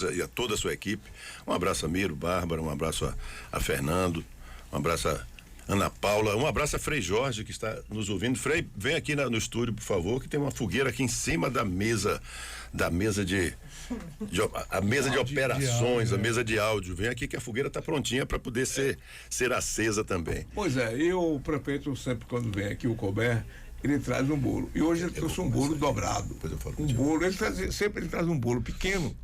e a toda a sua equipe. Um abraço a Miro, Bárbara, um abraço a Fernando, um abraço a Ana Paula, um abraço a Frei Jorge, que está nos ouvindo. Frei, vem aqui no estúdio, por favor, que tem uma fogueira aqui em cima da mesa de operações, a mesa de áudio. Vem aqui que a fogueira está prontinha para poder ser acesa também. Pois é, e o prefeito sempre, quando vem aqui o Colbert, ele traz um bolo. E hoje ele trouxe um bolo dobrado. Depois eu falo um bolo, sempre ele traz um bolo pequeno,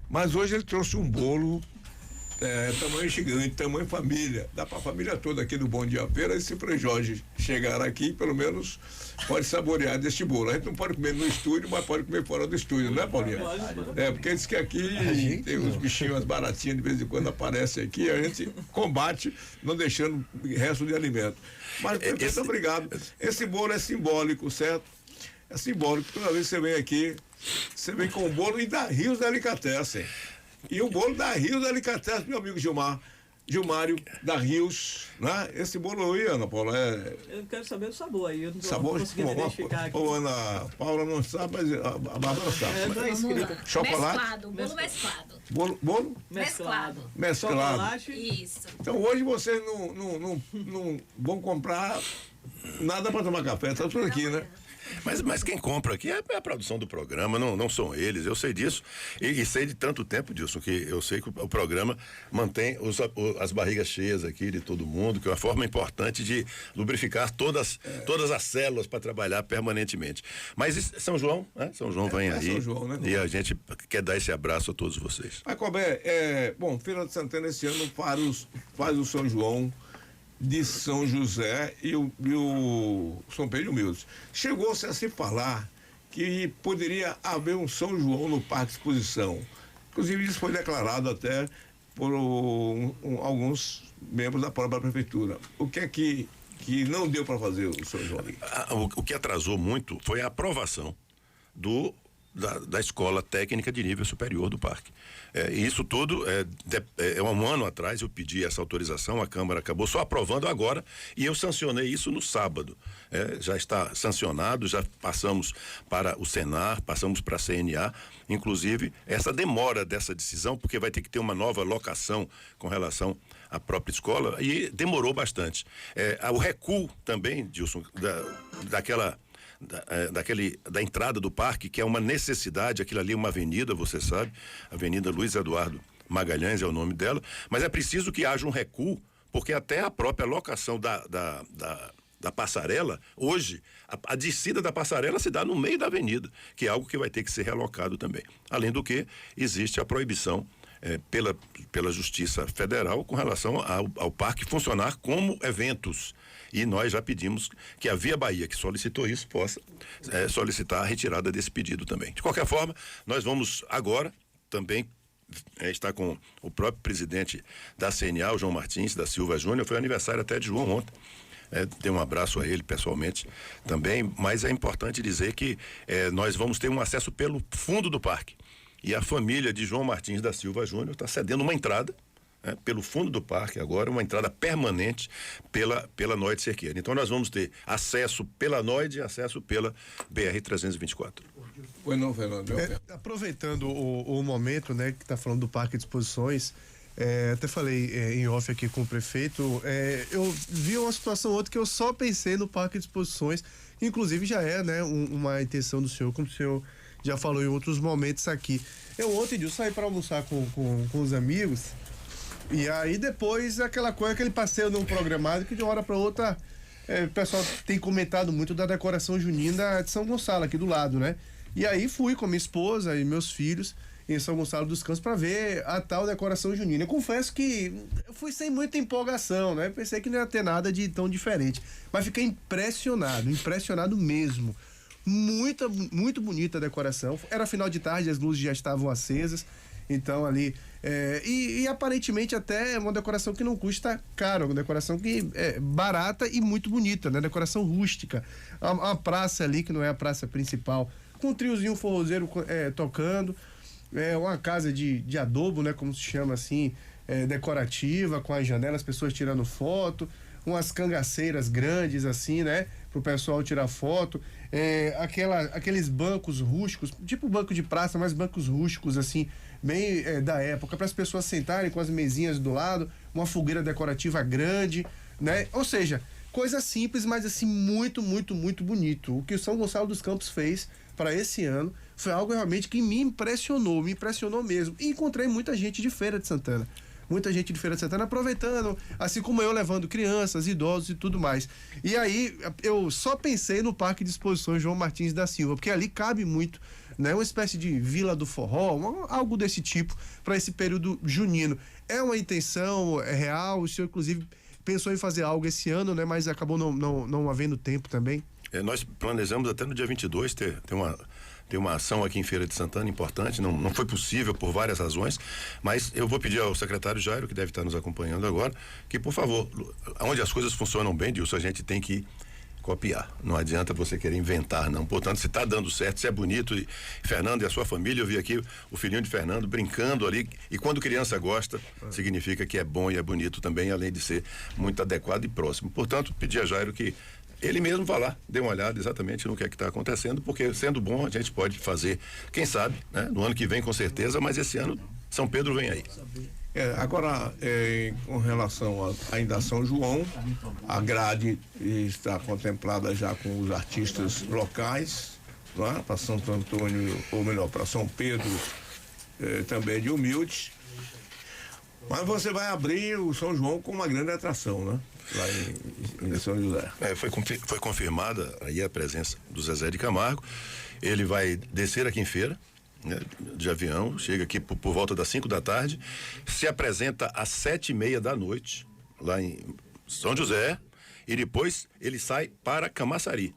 mas hoje ele trouxe um bolo tamanho gigante, tamanho família. Dá pra família toda aqui do Bom Dia Feira. E se Frei Jorge chegar aqui, pelo menos pode saborear deste bolo. A gente não pode comer no estúdio, mas pode comer fora do estúdio, né, Paulinho? Porque diz que aqui tem uns bichinhos, umas baratinhas de vez em quando aparecem aqui, a gente combate, não deixando resto de alimento. Mas, prefeito, obrigado. Esse bolo é simbólico, certo? É simbólico. Toda vez que você vem aqui, você vem com o bolo e da Rios Delicatessen. E o bolo da Rios Delicatessen, meu amigo Gilmário da Rios, né? Esse bolo aí, Ana Paula, eu quero saber o sabor aí, eu não sabor, conseguindo identificar aqui. Ana Paula não sabe, mas a Bárbara sabe. Tá escrito. Chocolate? Mesclado, bolo mesclado. Bolo? Mesclado. Mesclado. Isso. Então hoje vocês não vão comprar nada para tomar café, tá tudo aqui, né? Mas quem compra aqui é a produção do programa, não são eles, eu sei disso e sei de tanto tempo disso, que eu sei que o programa mantém as barrigas cheias aqui de todo mundo, que é uma forma importante de lubrificar todas as células para trabalhar permanentemente. Mas São João, né? São João vem aí, São João, né? E a gente quer dar esse abraço a todos vocês. Mas, Colbert, bom, Feira de Santana esse ano faz o São João de São José e o São Pedro Humildes. Chegou-se a se falar que poderia haver um São João no Parque de Exposição. Inclusive isso foi declarado até por alguns membros da própria prefeitura. O que é que não deu para fazer o São João ali? O que atrasou muito foi a aprovação da escola técnica de nível superior do parque. E isso tudo um ano atrás eu pedi essa autorização, a Câmara acabou só aprovando agora e eu sancionei isso no sábado. Já está sancionado, já passamos para o Senar, passamos para a CNA, inclusive essa demora dessa decisão, porque vai ter que ter uma nova locação com relação à própria escola e demorou bastante. O recuo também, Dilson, da entrada do parque, que é uma necessidade, aquilo ali é uma avenida, você sabe, Avenida Luiz Eduardo Magalhães é o nome dela, mas é preciso que haja um recuo, porque até a própria locação da passarela, hoje, a descida da passarela se dá no meio da avenida, que é algo que vai ter que ser relocado também. Além do que, existe a proibição pela Justiça Federal com relação ao parque funcionar como eventos. E nós já pedimos que a Via Bahia, que solicitou isso, possa solicitar a retirada desse pedido também. De qualquer forma, nós vamos agora também estar com o próprio presidente da CNA, o João Martins da Silva Júnior, foi aniversário até de João ontem. Dei um abraço a ele pessoalmente também, mas é importante dizer que nós vamos ter um acesso pelo fundo do parque. E a família de João Martins da Silva Júnior está cedendo uma entrada pelo fundo do parque agora, uma entrada permanente pela Noide Cerqueira. Então nós vamos ter acesso pela Noide e acesso pela BR-324. Pois não, Fernando. Aproveitando o momento, né, que está falando do Parque de Exposições, até falei em off aqui com o prefeito, eu vi uma situação outra que eu só pensei no Parque de Exposições, inclusive já né, uma intenção do senhor, como o senhor já falou em outros momentos aqui. Eu ontem eu saí para almoçar com os amigos, e aí depois aquele passeio não programado que de uma hora para outra o pessoal tem comentado muito da decoração junina de São Gonçalo, aqui do lado, né? E aí fui com minha esposa e meus filhos em São Gonçalo dos Campos para ver a tal decoração junina. Eu confesso que eu fui sem muita empolgação, né? Pensei que não ia ter nada de tão diferente, mas fiquei impressionado mesmo. Muito bonita a decoração. Era final de tarde, as luzes já estavam acesas, então ali e aparentemente até uma decoração que não custa caro, uma decoração que é barata e muito bonita, né? Decoração rústica, a praça ali que não é a praça principal, com um triozinho forrozeiro tocando, uma casa de adobo, né? Como se chama assim, decorativa, com as janelas, pessoas tirando foto, umas cangaceiras grandes assim, né? pro pessoal tirar foto, aqueles bancos rústicos, tipo banco de praça, mas bancos rústicos assim, bem da época, para as pessoas sentarem com as mesinhas do lado, uma fogueira decorativa grande, né? Ou seja, coisa simples, mas assim muito, muito, muito bonito. O que o São Gonçalo dos Campos fez para esse ano foi algo realmente que me impressionou mesmo. E encontrei muita gente de Feira de Santana. Muita gente de Feira de Santana aproveitando, assim como eu, levando crianças, idosos e tudo mais. E aí, eu só pensei no Parque de Exposições João Martins da Silva, porque ali cabe muito, né? Uma espécie de Vila do Forró, algo desse tipo, para esse período junino. É uma intenção real, o senhor, inclusive, pensou em fazer algo esse ano, né? Mas acabou não havendo tempo também. Nós planejamos até no dia 22 ter uma ação aqui em Feira de Santana importante, não foi possível por várias razões, mas eu vou pedir ao secretário Jairo, que deve estar nos acompanhando agora, que por favor, onde as coisas funcionam bem, Dilson, a gente tem que copiar, não adianta você querer inventar, não. Portanto, se está dando certo, se é bonito, e Fernando e a sua família, eu vi aqui o filhinho de Fernando brincando ali, e quando criança gosta, significa que é bom e é bonito também, além de ser muito adequado e próximo. Portanto, pedir a Jairo que ele mesmo vá lá, dê uma olhada exatamente no que é que está acontecendo, porque sendo bom a gente pode fazer, quem sabe, né? No ano que vem com certeza, mas esse ano São Pedro vem aí. Agora, com relação ainda a São João, a grade está contemplada já com os artistas locais, é? Para Santo Antônio, ou melhor, para São Pedro, também de Humildes. Mas você vai abrir o São João com uma grande atração, né? Lá em São José. Foi confirmada aí a presença do Zezé de Camargo. Ele vai descer aqui em Feira, né, de avião, chega aqui por volta das 5 da tarde, se apresenta às 7:30 da noite, lá em São José, e depois ele sai para Camaçari.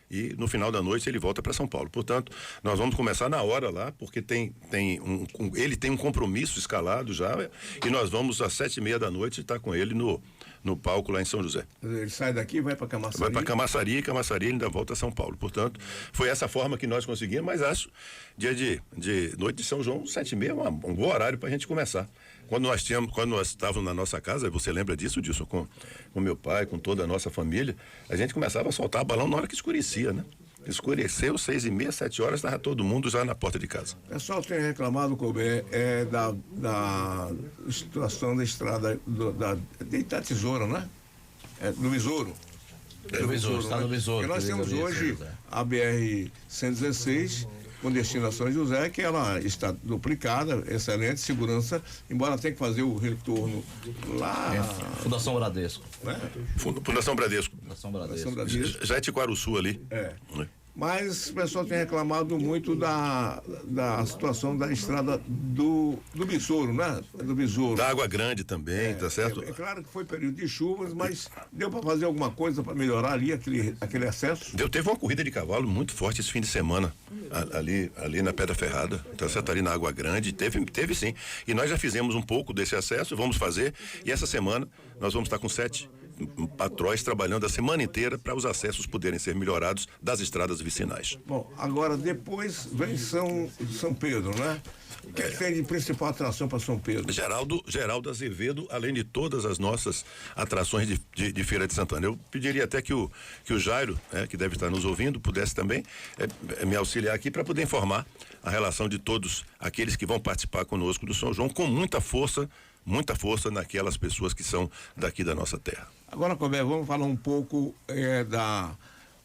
E no final da noite ele volta para São Paulo. Portanto, nós vamos começar na hora lá, porque ele tem um compromisso escalado já, e nós vamos às 7:30 da noite estar com ele no palco lá em São José. Ele sai daqui e vai para Camaçari? Vai para Camaçari, e Camaçari ele ainda volta a São Paulo. Portanto, foi essa forma que nós conseguimos, mas acho, dia de noite de São João, 7:30 é um bom horário para a gente começar. Quando nós estávamos na nossa casa, você lembra disso, com meu pai, com toda a nossa família, a gente começava a soltar balão na hora que escurecia, né? Escureceu, 6:30, 7 horas, estava todo mundo já na porta de casa. O pessoal tem reclamado, Colbert, da situação da estrada de Itatesoura, né? Do Besouro. Do Besouro, está no Besouro. Porque nós temos hoje a BR-116, com destinação a José, que ela está duplicada, excelente segurança, embora tenha que fazer o retorno lá. Fundação Bradesco. Né? Fundação Bradesco. Fundação Bradesco. Fundação Bradesco. Já é Tiquaruçu ali. Mas o pessoal tem reclamado muito da situação da estrada do Besouro, né? Do Besouro. Da Água Grande também, tá certo? É claro que foi período de chuvas, mas deu para fazer alguma coisa para melhorar ali aquele acesso? Teve uma corrida de cavalo muito forte esse fim de semana, ali na Pedra Ferrada, tá certo? Ali na Água Grande, teve sim. E nós já fizemos um pouco desse acesso, vamos fazer, e essa semana nós vamos estar com 7 patrões trabalhando a semana inteira para os acessos poderem ser melhorados das estradas vicinais. Bom, agora depois vem São Pedro, né? O que tem de principal atração para São Pedro? Geraldo Azevedo, além de todas as nossas atrações de Feira de Santana. Eu pediria até que o Jairo, que deve estar nos ouvindo, pudesse também me auxiliar aqui para poder informar a relação de todos aqueles que vão participar conosco do São João, com muita força naquelas pessoas que são daqui da nossa terra. Agora, Colbert, vamos falar um pouco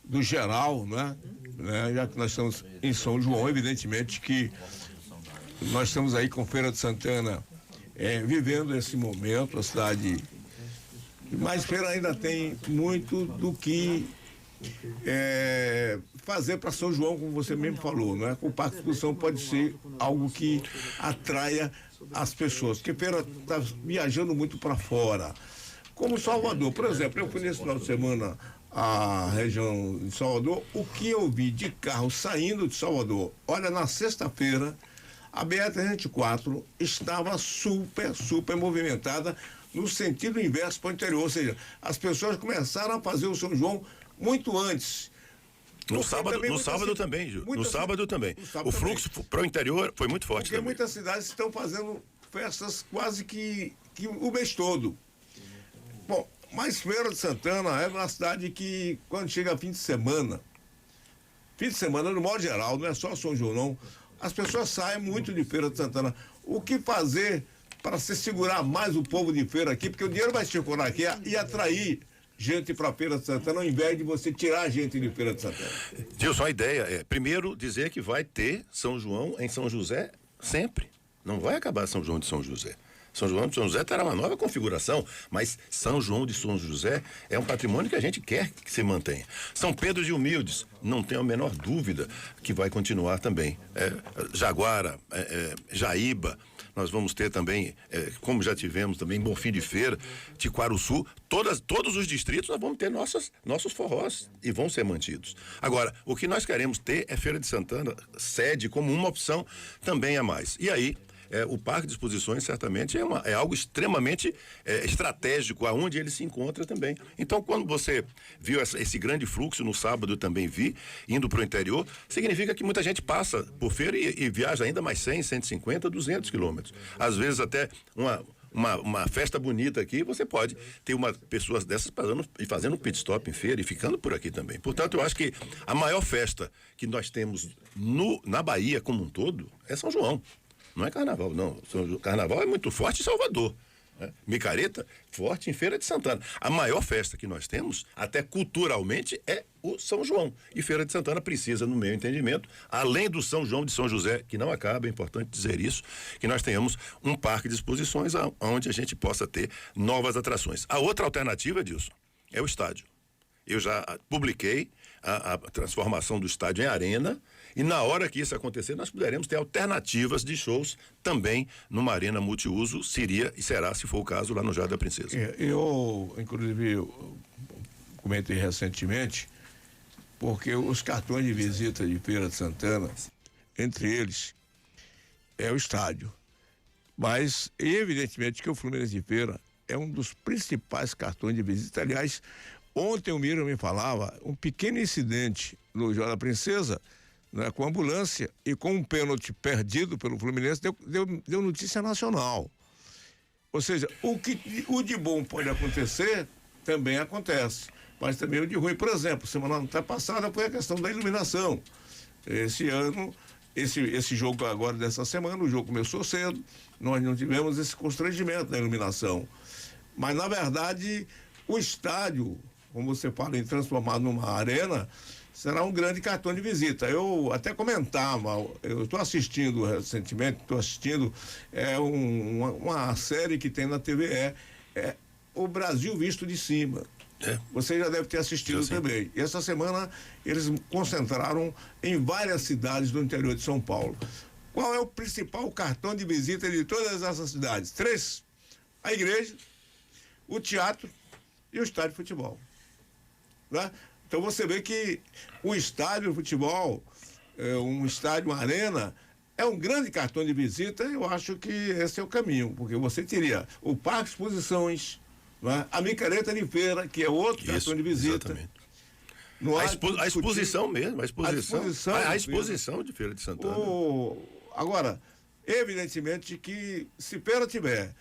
do geral, né? Já que nós estamos em São João, evidentemente que nós estamos aí com Feira de Santana vivendo esse momento, a cidade. Mas Feira ainda tem muito do que fazer para São João, como você mesmo falou, né? O Parque de Exposição pode ser algo que atraia as pessoas, porque Feira está viajando muito para fora. Como Salvador, por exemplo, eu fui nesse final de semana à região de Salvador, o que eu vi de carro saindo de Salvador, olha, na sexta-feira, a BR-304 estava super movimentada no sentido inverso para o interior, ou seja, as pessoas começaram a fazer o São João muito antes. No sábado também, Ju. No sábado também. O fluxo para o interior foi muito forte porque também. Muitas cidades estão fazendo festas quase que o mês todo. Bom, Mas Feira de Santana é uma cidade que, quando chega fim de semana, no modo geral, não é só São João, não, as pessoas saem muito de Feira de Santana. O que fazer para se segurar mais o povo de feira aqui? Porque o dinheiro vai circular aqui e atrair gente para Feira de Santana, ao invés de você tirar gente de Feira de Santana. Gilson, a ideia é, primeiro, dizer que vai ter São João em São José sempre. Não vai acabar São João de São José. São João de São José terá uma nova configuração, mas São João de São José é um patrimônio que a gente quer que se mantenha. São Pedro de Humildes, não tenho a menor dúvida que vai continuar também. Jaguara, Jaíba, nós vamos ter também, como já tivemos também, Bonfim de Feira, Tiquaruçu, todos os distritos nós vamos ter nossos forrós e vão ser mantidos. Agora, o que nós queremos ter é Feira de Santana, sede como uma opção também a mais. E aí, o Parque de Exposições certamente é algo extremamente estratégico, aonde ele se encontra também. Então, quando você viu esse grande fluxo, no sábado eu também vi, indo para o interior, significa que muita gente passa por feira e viaja ainda mais 100, 150, 200 quilômetros. Às vezes até uma festa bonita aqui, você pode ter pessoas dessas fazendo um pit stop em feira e ficando por aqui também. Portanto, eu acho que a maior festa que nós temos na Bahia como um todo é São João. Não é carnaval, não. Carnaval é muito forte em Salvador. Né? Micareta, forte em Feira de Santana. A maior festa que nós temos, até culturalmente, é o São João. E Feira de Santana precisa, no meu entendimento, além do São João de São José, que não acaba, é importante dizer isso, que nós tenhamos um parque de exposições onde a gente possa ter novas atrações. A outra alternativa, Edilson, é o estádio. Eu já publiquei a transformação do estádio em arena, e na hora que isso acontecer, nós poderemos ter alternativas de shows também numa arena multiuso, seria e será, se for o caso, lá no Jardim da Princesa. Eu, inclusive, comentei recentemente, porque os cartões de visita de Feira de Santana, entre eles, é o estádio. Mas, evidentemente, que o Fluminense de Feira é um dos principais cartões de visita. Aliás, ontem o Mira me falava, um pequeno incidente no Jardim da Princesa, né, com ambulância e com um pênalti perdido pelo Fluminense, deu notícia nacional. Ou seja, o de bom pode acontecer, também acontece, mas também o de ruim. Por exemplo, semana passada foi a questão da iluminação. Esse ano, esse jogo agora dessa semana, o jogo começou cedo, nós não tivemos esse constrangimento da iluminação. Mas, na verdade, o estádio, como você fala em transformar numa arena, será um grande cartão de visita. Eu até comentava, eu estou assistindo recentemente, uma série que tem na TVE, O Brasil Visto de Cima. Você já deve ter assistido também. E essa semana eles concentraram em várias cidades do interior de São Paulo. Qual é o principal cartão de visita de todas essas cidades? 3. A igreja, o teatro e o estádio de futebol. Né? Então você vê que o estádio de futebol, um estádio, uma arena, é um grande cartão de visita. Eu acho que esse é o caminho, porque você teria o Parque de Exposições, né? A Micareta de Feira, que é outro cartão de visita. Exatamente. A exposição mesmo, a exposição de Feira de Santana. Agora, evidentemente que se Feira tiver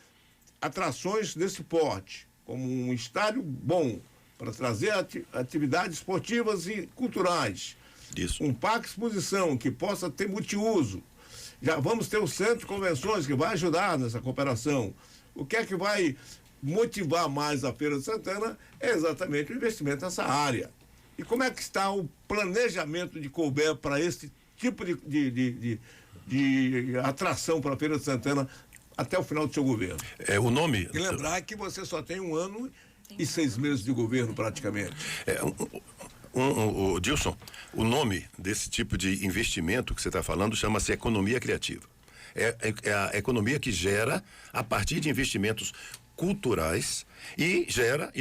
atrações desse porte, como um estádio bom, para trazer atividades esportivas e culturais. Isso. Um parque de exposição que possa ter multiuso. Já vamos ter o centro de convenções que vai ajudar nessa cooperação. O que é que vai motivar mais a Feira de Santana é exatamente o investimento nessa área. E como é que está o planejamento de couber para esse tipo de atração para a Feira de Santana até o final do seu governo? O nome... E lembrar que você só tem 1 ano e 6 meses de governo, praticamente. Dilson, o nome desse tipo de investimento que você está falando chama-se economia criativa. É a economia que gera a partir de investimentos culturais e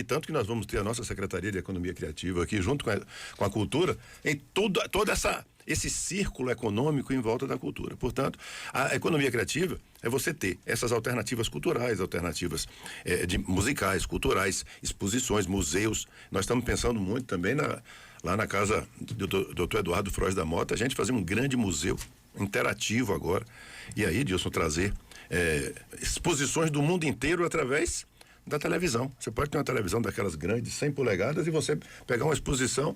tanto que nós vamos ter a nossa Secretaria de Economia Criativa aqui, junto com a cultura, em toda esse círculo econômico em volta da cultura. Portanto, a economia criativa é você ter essas alternativas culturais, alternativas musicais, culturais, exposições, museus. Nós estamos pensando muito também lá na casa do Dr. Eduardo Frois da Mota, a gente fazer um grande museu interativo agora. E aí, Dilson, trazer exposições do mundo inteiro através da televisão. Você pode ter uma televisão daquelas grandes, 100 polegadas, e você pegar uma exposição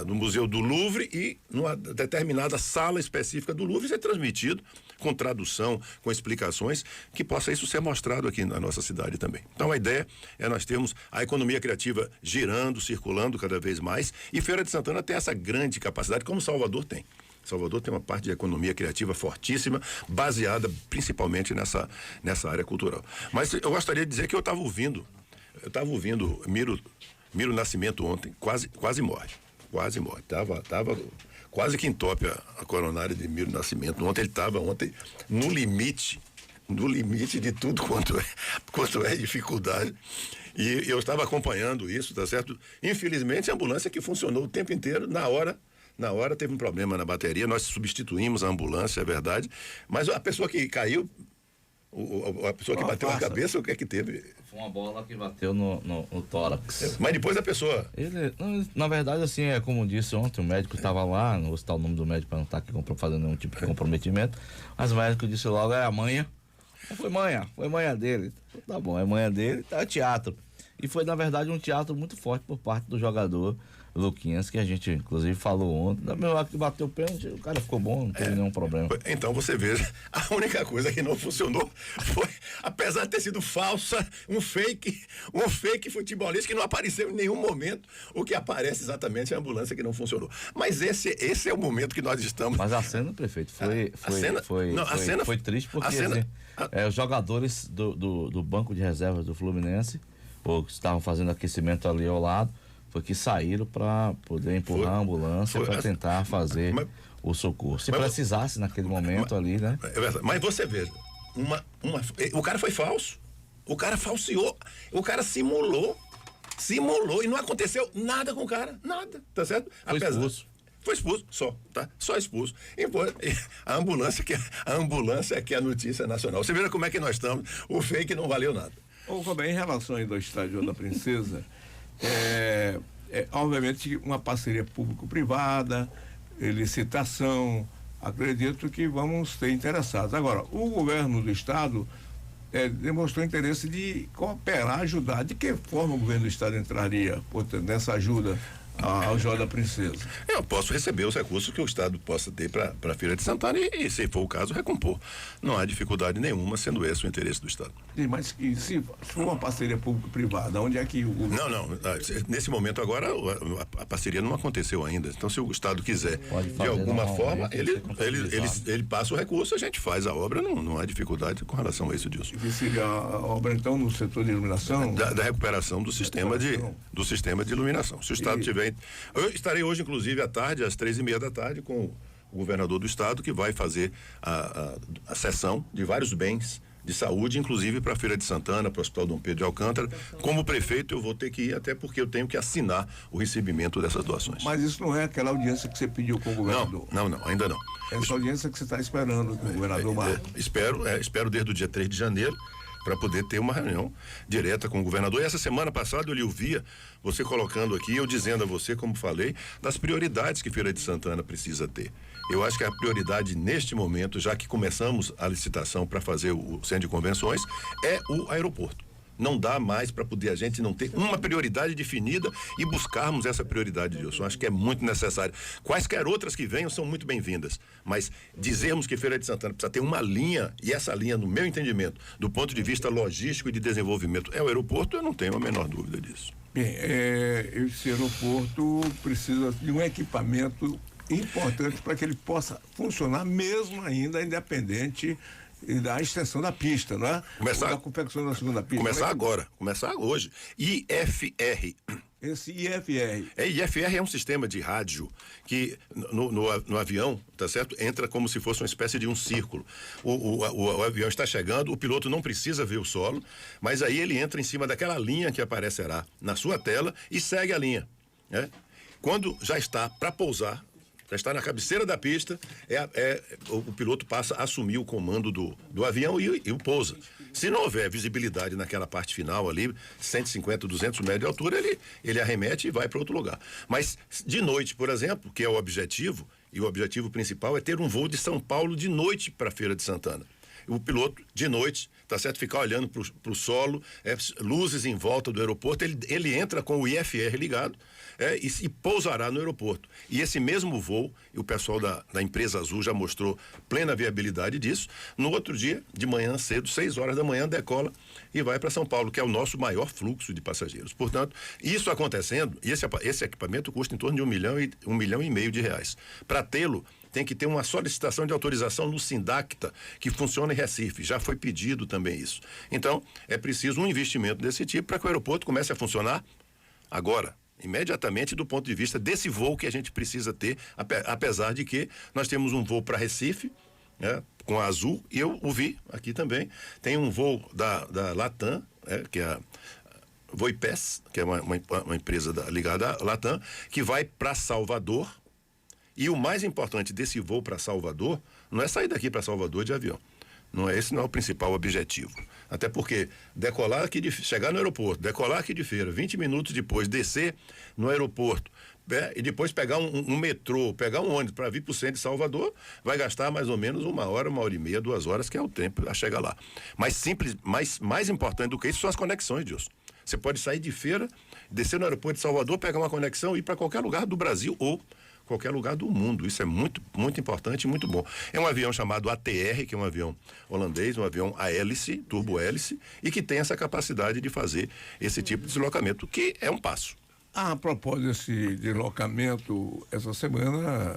no Museu do Louvre e numa determinada sala específica do Louvre ser transmitido com tradução, com explicações, que possa isso ser mostrado aqui na nossa cidade também. Então a ideia é nós termos a economia criativa girando, circulando cada vez mais, e Feira de Santana tem essa grande capacidade, como Salvador tem. Salvador tem uma parte de economia criativa fortíssima, baseada principalmente nessa área cultural. Mas eu gostaria de dizer que eu estava ouvindo Miro Nascimento ontem, quase morre. Tava quase que entope a coronária de Miro Nascimento. Ontem ele estava no limite de tudo quanto é dificuldade. E eu estava acompanhando isso, tá certo? Infelizmente, a ambulância que funcionou o tempo inteiro, na hora teve um problema na bateria, nós substituímos a ambulância, é verdade, mas a pessoa que caiu, a pessoa que bateu na cabeça, o que é que teve? Foi uma bola que bateu no tórax. Mas depois a pessoa... Na verdade, assim, é como disse ontem, o médico estava lá, não vou citar o nome do médico para não estar aqui fazendo nenhum tipo de comprometimento, mas o médico disse logo, é a manha. Foi manha dele. Tá bom, é manha dele, tá teatro. E foi, na verdade, um teatro muito forte por parte do jogador Luquinhas, que a gente, inclusive, falou ontem. Na mesma hora que bateu o pênalti, o cara ficou bom, não teve nenhum problema. Então, você veja, a única coisa que não funcionou foi, apesar de ter sido falsa, um fake futebolista que não apareceu em nenhum momento. O que aparece exatamente é a ambulância que não funcionou. Mas esse é o momento que nós estamos... Mas a cena, prefeito, foi triste, porque os jogadores do banco de reservas do Fluminense, que estavam fazendo aquecimento ali ao lado, foi que saíram para poder empurrar a ambulância para tentar fazer o socorro. Se precisasse naquele momento ali, né? É verdade. Mas você veja, o cara foi falso, o cara falseou, o cara simulou e não aconteceu nada com o cara, nada, tá certo? Foi expulso, tá? Só expulso. E a ambulância que é a notícia nacional. Você vê como é que nós estamos, o fake não valeu nada. Ô, Robert, em relação aí do estádio da Princesa, obviamente uma parceria público-privada, licitação, acredito que vamos ter interessados. Agora, o governo do estado demonstrou interesse de cooperar, ajudar. De que forma o governo do estado entraria nessa ajuda ao Joia da Princesa? Eu posso receber os recursos que o estado possa ter para a Feira de Santana e, se for o caso, recompor. Não há dificuldade nenhuma, sendo esse o interesse do estado. Sim, mas se for uma parceria público-privada, onde é que o... Não. Nesse momento agora, a parceria não aconteceu ainda. Então, se o estado quiser, de alguma forma, ele passa o recurso, a gente faz a obra, não há dificuldade com relação a isso, Dilson. Que seria a obra, então, no setor de iluminação? Da recuperação do sistema de iluminação. Se o estado tiver... Eu estarei hoje, inclusive, à tarde, às 3:30 com o governador do estado, que vai fazer a cessão de vários bens de saúde, inclusive para a Feira de Santana, para o Hospital Dom Pedro de Alcântara. Como prefeito, eu vou ter que ir, até porque eu tenho que assinar o recebimento dessas doações. Mas isso não é aquela audiência que você pediu com o governador? Não, ainda não. Essa audiência que você está esperando com o governador Marcos? Espero desde o dia 3 de janeiro, para poder ter uma reunião direta com o governador. E essa semana passada eu lhe ouvia você colocando aqui, eu dizendo a você, como falei, das prioridades que Feira de Santana precisa ter. Eu acho que a prioridade neste momento, já que começamos a licitação para fazer o centro de convenções, é o aeroporto. Não dá mais para poder a gente não ter uma prioridade definida e buscarmos essa prioridade, Dilson. Acho que é muito necessário. Quaisquer outras que venham são muito bem-vindas, mas dizermos que Feira de Santana precisa ter uma linha, e essa linha, no meu entendimento, do ponto de vista logístico e de desenvolvimento, é o aeroporto, eu não tenho a menor dúvida disso. Bem, esse aeroporto precisa de um equipamento importante para que ele possa funcionar mesmo ainda independente da extensão da pista, não é? Da confecção da segunda pista. Começar hoje. IFR. Esse IFR. IFR é um sistema de rádio que no avião, tá certo? Entra como se fosse uma espécie de um círculo. O avião está chegando, o piloto não precisa ver o solo, mas aí ele entra em cima daquela linha que aparecerá na sua tela e segue a linha, né? Quando já está para pousar, já está na cabeceira da pista, o piloto passa a assumir o comando do avião e o pousa. Se não houver visibilidade naquela parte final ali, 150, 200 metros de altura, ele arremete e vai para outro lugar. Mas de noite, por exemplo, que é o objetivo, e o objetivo principal é ter um voo de São Paulo de noite para a Feira de Santana. o piloto, de noite, tá certo? Ficar olhando para o solo, luzes em volta do aeroporto, ele entra com o IFR ligado, e pousará no aeroporto. E esse mesmo voo, e o pessoal da empresa Azul já mostrou plena viabilidade disso, no outro dia, de manhã cedo, 6 horas da manhã, decola e vai para São Paulo, que é o nosso maior fluxo de passageiros. Portanto, isso acontecendo, e esse equipamento custa em torno de R$1,5 milhão. Para tê-lo, tem que ter uma solicitação de autorização no Sindacta, que funciona em Recife. Já foi pedido também isso. Então, é preciso um investimento desse tipo para que o aeroporto comece a funcionar agora, imediatamente, do ponto de vista desse voo que a gente precisa ter, apesar de que nós temos um voo para Recife, né, com a Azul, e eu o vi aqui também. Tem um voo da Latam, que é a Voipes, que é uma empresa ligada à Latam, que vai para Salvador. E o mais importante desse voo para Salvador não é sair daqui para Salvador de avião. Esse não é o principal objetivo. Até porque chegar no aeroporto, decolar aqui de Feira, 20 minutos depois, descer no aeroporto, e depois pegar um metrô, pegar um ônibus para vir para o centro de Salvador, vai gastar mais ou menos 1 hora, 1h30, 2 horas, que é o tempo a chegar lá. Mas mais importante do que isso são as conexões, Dilson. Você pode sair de Feira, descer no aeroporto de Salvador, pegar uma conexão e ir para qualquer lugar do Brasil ou qualquer lugar do mundo. Isso é muito, muito importante e muito bom. É um avião chamado ATR, que é um avião holandês, um avião a hélice, turbo-hélice, e que tem essa capacidade de fazer esse tipo de deslocamento, que é um passo. A propósito desse deslocamento, essa semana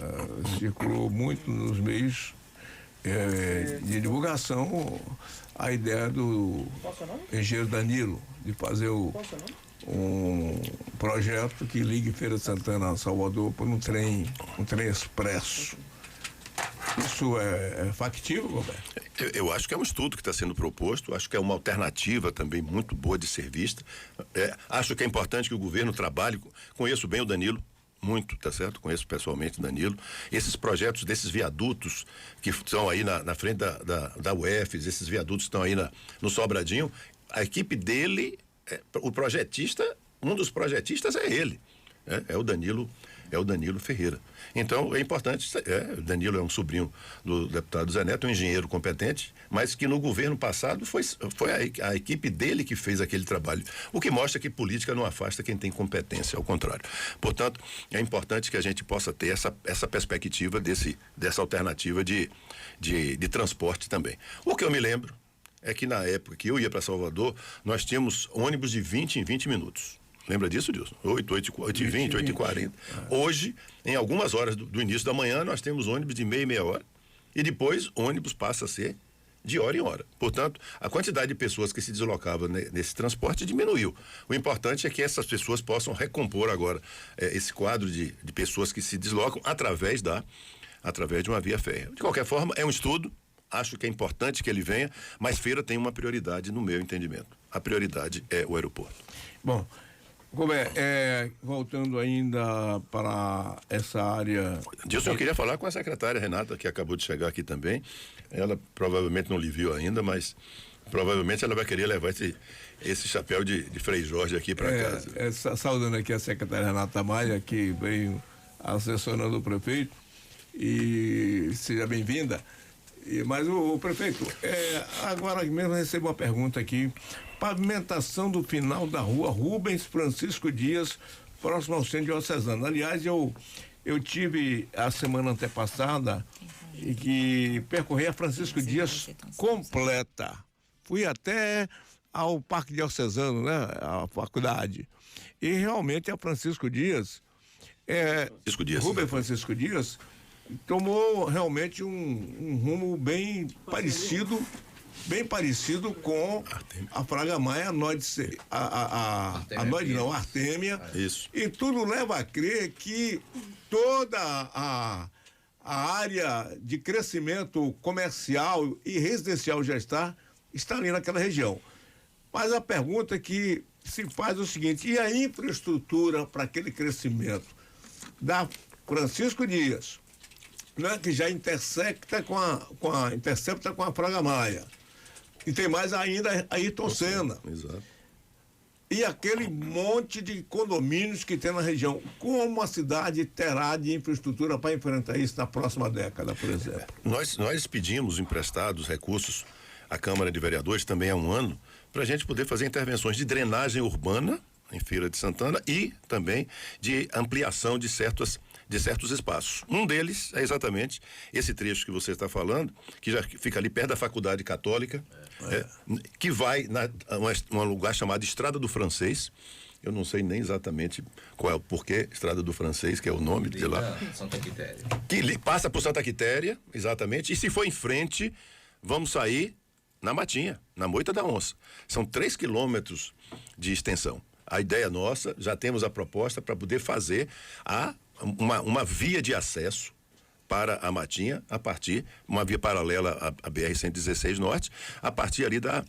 circulou muito nos meios de divulgação a ideia do engenheiro Danilo de fazer um projeto que ligue Feira de Santana a Salvador por um trem expresso. Isso é factível, Roberto? Eu acho que é um estudo que está sendo proposto, acho que é uma alternativa também muito boa de ser vista. Acho que é importante que o governo trabalhe, conheço bem o Danilo, muito, tá certo? Conheço pessoalmente o Danilo. Esses projetos desses viadutos que estão aí na frente da UFES, esses viadutos estão aí no Sobradinho, a equipe dele, o projetista, um dos projetistas é ele, é o Danilo Ferreira. Então é importante, o Danilo é um sobrinho do deputado Zé Neto, um engenheiro competente, mas que no governo passado foi a equipe dele que fez aquele trabalho, o que mostra que política não afasta quem tem competência, ao contrário. Portanto, é importante que a gente possa ter essa perspectiva dessa alternativa de transporte também. O que eu me lembro é que na época que eu ia para Salvador, nós tínhamos ônibus de 20 em 20 minutos. Lembra disso, Dilson? 8h20, 8h40. Hoje, em algumas horas do início da manhã, nós temos ônibus de meia hora. E depois, ônibus passa a ser de hora em hora. Portanto, a quantidade de pessoas que se deslocavam nesse transporte diminuiu. O importante é que essas pessoas possam recompor agora esse quadro de pessoas que se deslocam através de uma via férrea. De qualquer forma, é um estudo. Acho que é importante que ele venha, mas Feira tem uma prioridade no meu entendimento. A prioridade é o aeroporto. Bom, Roberto, voltando ainda para essa área... Dilson, eu queria falar com a secretária Renata, que acabou de chegar aqui também. Ela provavelmente não lhe viu ainda, mas provavelmente ela vai querer levar esse chapéu de Frei Jorge aqui para casa. Saudando aqui a secretária Renata Maia, que veio assessorando o prefeito, e seja bem-vinda. Mas o prefeito, agora mesmo recebo uma pergunta aqui. Pavimentação do final da rua Rubens Francisco Dias, próximo ao centro diocesano. Aliás, eu tive a semana antepassada e que percorri a Francisco Dias completa. Fui até ao Parque Diocesano, né? A faculdade. E realmente a Francisco Dias, Rubens Francisco Dias, tomou realmente um rumo bem parecido com a Fraga Maia, a Artêmia. Isso. E tudo leva a crer que toda a área de crescimento comercial e residencial já está ali naquela região. Mas a pergunta que se faz é o seguinte: e a infraestrutura para aquele crescimento da Francisco Dias, né, que já intercepta com a Fraga Maia? E tem mais ainda a Ayrton Senna. Exato. E aquele monte de condomínios que tem na região. Como a cidade terá de infraestrutura para enfrentar isso na próxima década, por exemplo? Nós pedimos emprestados recursos a Câmara de Vereadores também há um ano, para a gente poder fazer intervenções de drenagem urbana em Feira de Santana e também de ampliação de certos espaços. Um deles é exatamente esse trecho que você está falando, que já fica ali perto da Faculdade Católica, que vai um lugar chamado Estrada do Francês. Eu não sei nem exatamente qual é o porquê, Estrada do Francês, que é o nome de lá. Santa Quitéria. Que passa por Santa Quitéria, exatamente, e se for em frente, vamos sair na Matinha, na Moita da Onça. São 3 quilômetros de extensão. A ideia nossa, já temos a proposta para poder fazer uma via de acesso para a Matinha, a partir, uma via paralela à BR-116 Norte, a partir ali da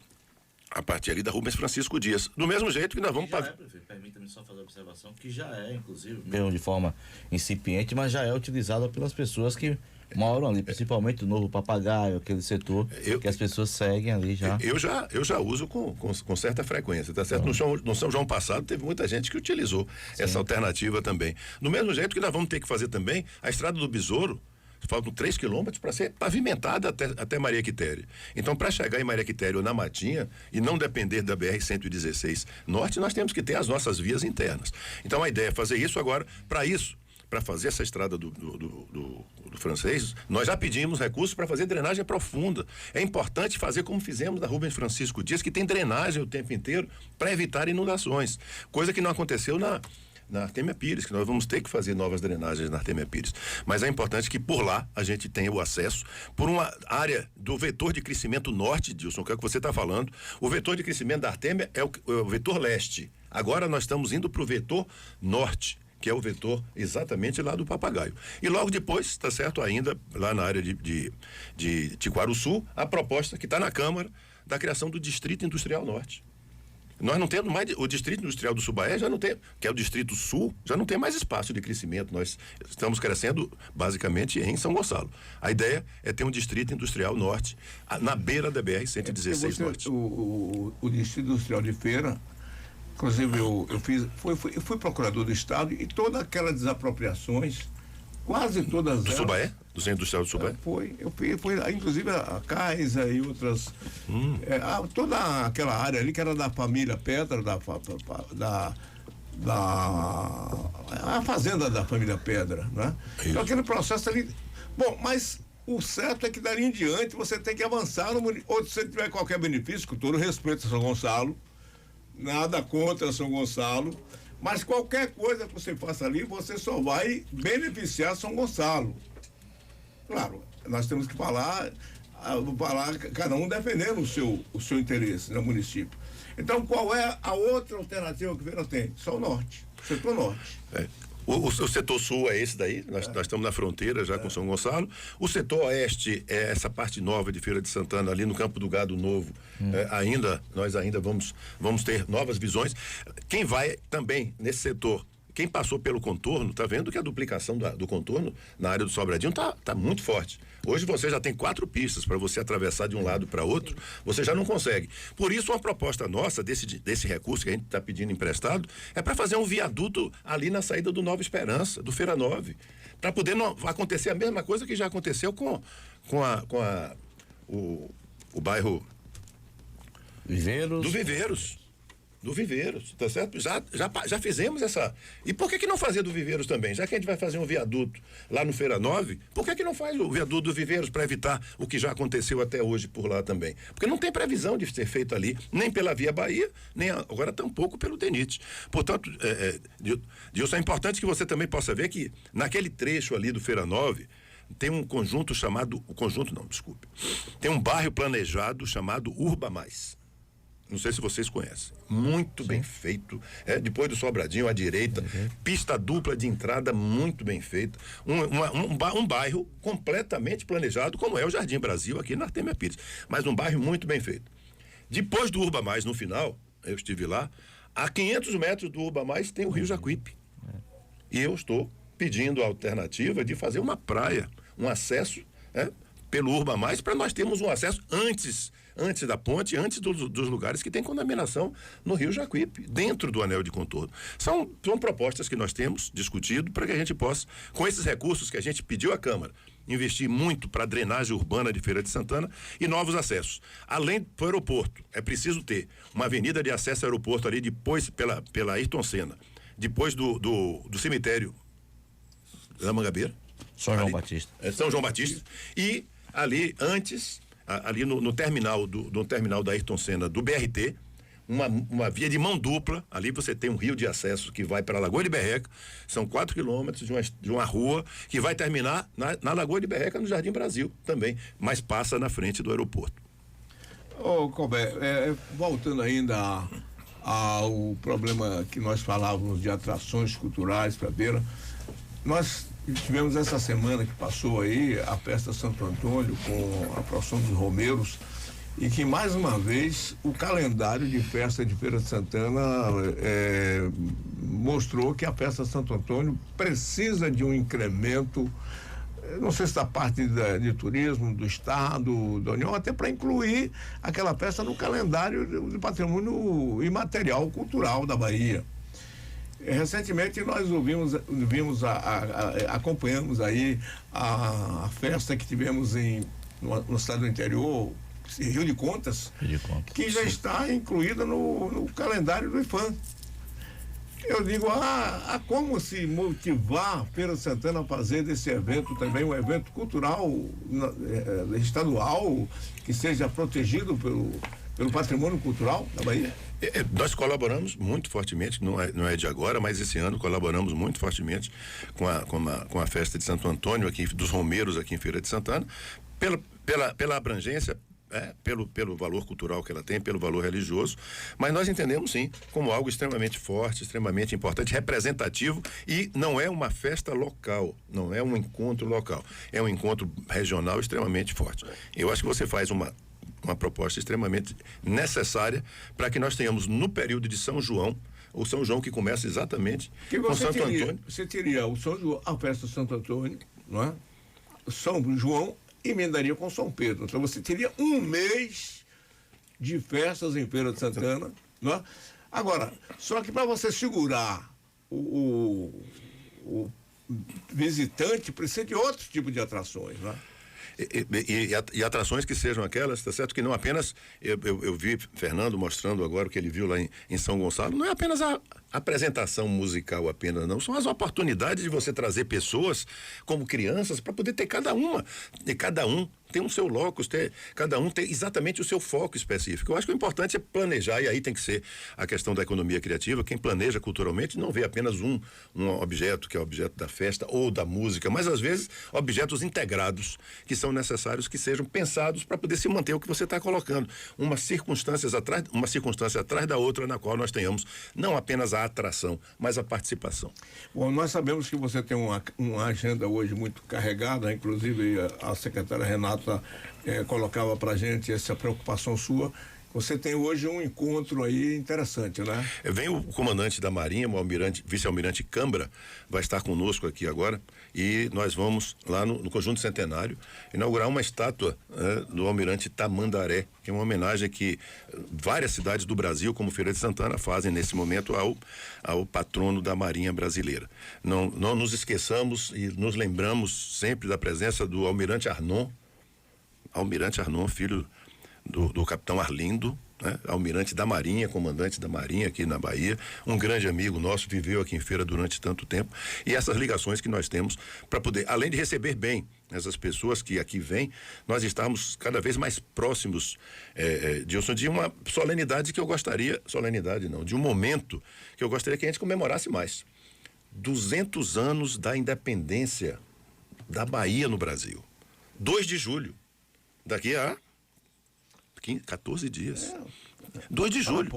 Rubens Francisco Dias. Do mesmo jeito que nós vamos... Prefeito, permita-me só fazer a observação, que já é, inclusive, mesmo de forma incipiente, mas já é utilizada pelas pessoas que moram ali, principalmente o Novo Papagaio, aquele setor que as pessoas seguem ali já. Eu já uso com certa frequência, tá certo? No São João passado teve muita gente que utilizou essa alternativa também. Do mesmo jeito que nós vamos ter que fazer também a Estrada do Besouro, faltam 3 quilômetros para ser pavimentada até Maria Quitéria. Então, para chegar em Maria Quitéria ou na Matinha e não depender da BR-116 Norte, nós temos que ter as nossas vias internas. Então, a ideia é fazer isso agora. Para fazer essa estrada do Francês, nós já pedimos recursos para fazer drenagem profunda. É importante fazer como fizemos na Rubens Francisco Dias, que tem drenagem o tempo inteiro para evitar inundações. Coisa que não aconteceu na Artemia Pires, que nós vamos ter que fazer novas drenagens na Artemia Pires. Mas é importante que por lá a gente tenha o acesso por uma área do vetor de crescimento norte, Dilson, que é o que você está falando. O vetor de crescimento da Artemia é o vetor leste. Agora nós estamos indo para o vetor norte, que é o vetor exatamente lá do Papagaio. E logo depois, tá certo, ainda lá na área de Tiquaruçu, a proposta que está na Câmara da criação do Distrito Industrial Norte. Nós não temos mais, o Distrito Industrial do Subaé já não tem, que é o Distrito Sul, já não tem mais espaço de crescimento. Nós estamos crescendo basicamente em São Gonçalo. A ideia é ter um Distrito Industrial Norte na beira da BR-116 Norte. O Distrito Industrial de Feira, inclusive eu fui procurador do Estado e todas aquelas desapropriações, quase todas elas... Do Subaé? Do Centro Industrial do Subaé? Foi inclusive a Caixa e outras... toda aquela área ali que era da família Pedra, a fazenda da família Pedra, né? Então aquele processo ali... Bom, mas o certo é que dali em diante você tem que avançar no município, ou se você tiver qualquer benefício, com todo respeito a São Gonçalo, nada contra São Gonçalo, mas qualquer coisa que você faça ali, você só vai beneficiar São Gonçalo. Claro, nós temos que falar cada um defendendo o seu interesse no município. Então, qual é a outra alternativa que o Feira tem? Só o norte, o setor norte. O setor sul é esse daí, nós estamos na fronteira já com São Gonçalo. O setor oeste é essa parte nova de Feira de Santana, ali no Campo do Gado Novo. Nós ainda vamos ter novas visões. Quem vai também nesse setor, quem passou pelo contorno, tá vendo que a duplicação do contorno na área do Sobradinho tá muito forte. Hoje você já tem 4 pistas para você atravessar de um lado para outro, você já não consegue. Por isso, uma proposta nossa desse recurso que a gente está pedindo emprestado é para fazer um viaduto ali na saída do Nova Esperança, do Feira 9, para poder acontecer a mesma coisa que já aconteceu com o bairro Viveiros. Do Viveiros, tá certo? Já fizemos essa. E por que não fazer do Viveiros também? Já que a gente vai fazer um viaduto lá no Feira 9, por que não faz o viaduto do Viveiros para evitar o que já aconteceu até hoje por lá também? Porque não tem previsão de ser feito ali, nem pela Via Bahia, nem agora tampouco pelo DENIT. Portanto, Dilson, é importante que você também possa ver que naquele trecho ali do Feira 9, tem um conjunto chamado. Tem um bairro planejado chamado Urba Mais. Não sei se vocês conhecem. Muito bem feito. Depois do Sobradinho à direita, pista dupla de entrada muito bem feita. Um bairro completamente planejado, como é o Jardim Brasil aqui na Artemia Pires. Mas um bairro muito bem feito. Depois do Urba Mais, no final, eu estive lá, a 500 metros do Urba Mais tem o Rio Jacuípe. E eu estou pedindo a alternativa de fazer uma praia, um acesso pelo Urba Mais, para nós termos um acesso antes da ponte, antes dos lugares que tem contaminação no Rio Jacuípe, dentro do anel de contorno. São propostas que nós temos discutido para que a gente possa, com esses recursos que a gente pediu à Câmara investir muito para a drenagem urbana de Feira de Santana e novos acessos. Além do aeroporto, é preciso ter uma avenida de acesso ao aeroporto ali depois pela Ayrton Senna, depois do cemitério da Mangabeira. São João Batista. São João Batista. E ali antes, ali no terminal no terminal da Ayrton Senna do BRT, uma via de mão dupla, ali você tem um rio de acesso que vai para a Lagoa de Berreca, são 4 quilômetros de uma rua que vai terminar na Lagoa de Berreca, no Jardim Brasil também, mas passa na frente do aeroporto. Ô, Colbert, voltando ainda ao problema que nós falávamos de atrações culturais para a beira, nós tivemos essa semana que passou aí a festa Santo Antônio com a procissão dos Romeiros, e que mais uma vez o calendário de festa de Feira de Santana mostrou que a festa Santo Antônio precisa de um incremento, não sei se da parte de turismo, do Estado, da União, até para incluir aquela festa no calendário do patrimônio imaterial cultural da Bahia. Recentemente nós acompanhamos aí a festa que tivemos no estado do interior, Rio de Contas, que já está incluída no calendário do IFAM. Eu digo, como se motivar a Feira de Santana a fazer desse evento também um evento cultural estadual, que seja protegido pelo patrimônio cultural da Bahia? Nós colaboramos muito fortemente, não é de agora, mas esse ano colaboramos muito fortemente com a festa de Santo Antônio, aqui, dos Romeiros aqui em Feira de Santana, pela abrangência, pelo valor cultural que ela tem, pelo valor religioso, mas nós entendemos sim como algo extremamente forte, extremamente importante, representativo, e não é uma festa local, não é um encontro local, é um encontro regional extremamente forte. Eu acho que você faz uma proposta extremamente necessária para que nós tenhamos no período de São João, o São João que começa exatamente com Santo Antônio. Você teria o São João, a festa de Santo Antônio, não é? São João emendaria com São Pedro. Então você teria um mês de festas em Feira de Santana, não é? Agora, só que para você segurar o visitante, precisa de outro tipo de atrações, não é? E atrações que sejam aquelas, tá certo? Que não apenas, eu vi Fernando mostrando agora o que ele viu lá em São Gonçalo, não é apenas a apresentação musical apenas, não, são as oportunidades de você trazer pessoas como crianças para poder ter cada um tem um seu locus, cada um tem exatamente o seu foco específico. Eu acho que o importante é planejar, e aí tem que ser a questão da economia criativa. Quem planeja culturalmente não vê apenas um objeto, que é o objeto da festa ou da música, mas às vezes objetos integrados que são necessários, que sejam pensados para poder se manter o que você está colocando. Uma circunstância atrás da outra, na qual nós tenhamos não apenas a atração, mas a participação. Bom, nós sabemos que você tem uma agenda hoje muito carregada, inclusive a secretária Renata colocava para a gente essa preocupação sua. Você tem hoje um encontro aí interessante, né? Vem o comandante da Marinha, o vice-almirante Cambra, vai estar conosco aqui agora, e nós vamos lá no Conjunto Centenário inaugurar uma estátua do almirante Tamandaré, que é uma homenagem que várias cidades do Brasil, como Feira de Santana, fazem nesse momento ao patrono da Marinha brasileira. Não nos esqueçamos e nos lembramos sempre da presença do almirante Arnon, filho do capitão Arlindo, né? Almirante da Marinha, comandante da Marinha aqui na Bahia, um grande amigo nosso, viveu aqui em Feira durante tanto tempo, e essas ligações que nós temos para poder, além de receber bem essas pessoas que aqui vêm, nós estamos cada vez mais próximos, Dilson, de uma solenidade que eu gostaria, de um momento que eu gostaria que a gente comemorasse mais. 200 anos da independência da Bahia no Brasil. 2 de julho. Daqui a 14 dias. 2 de julho.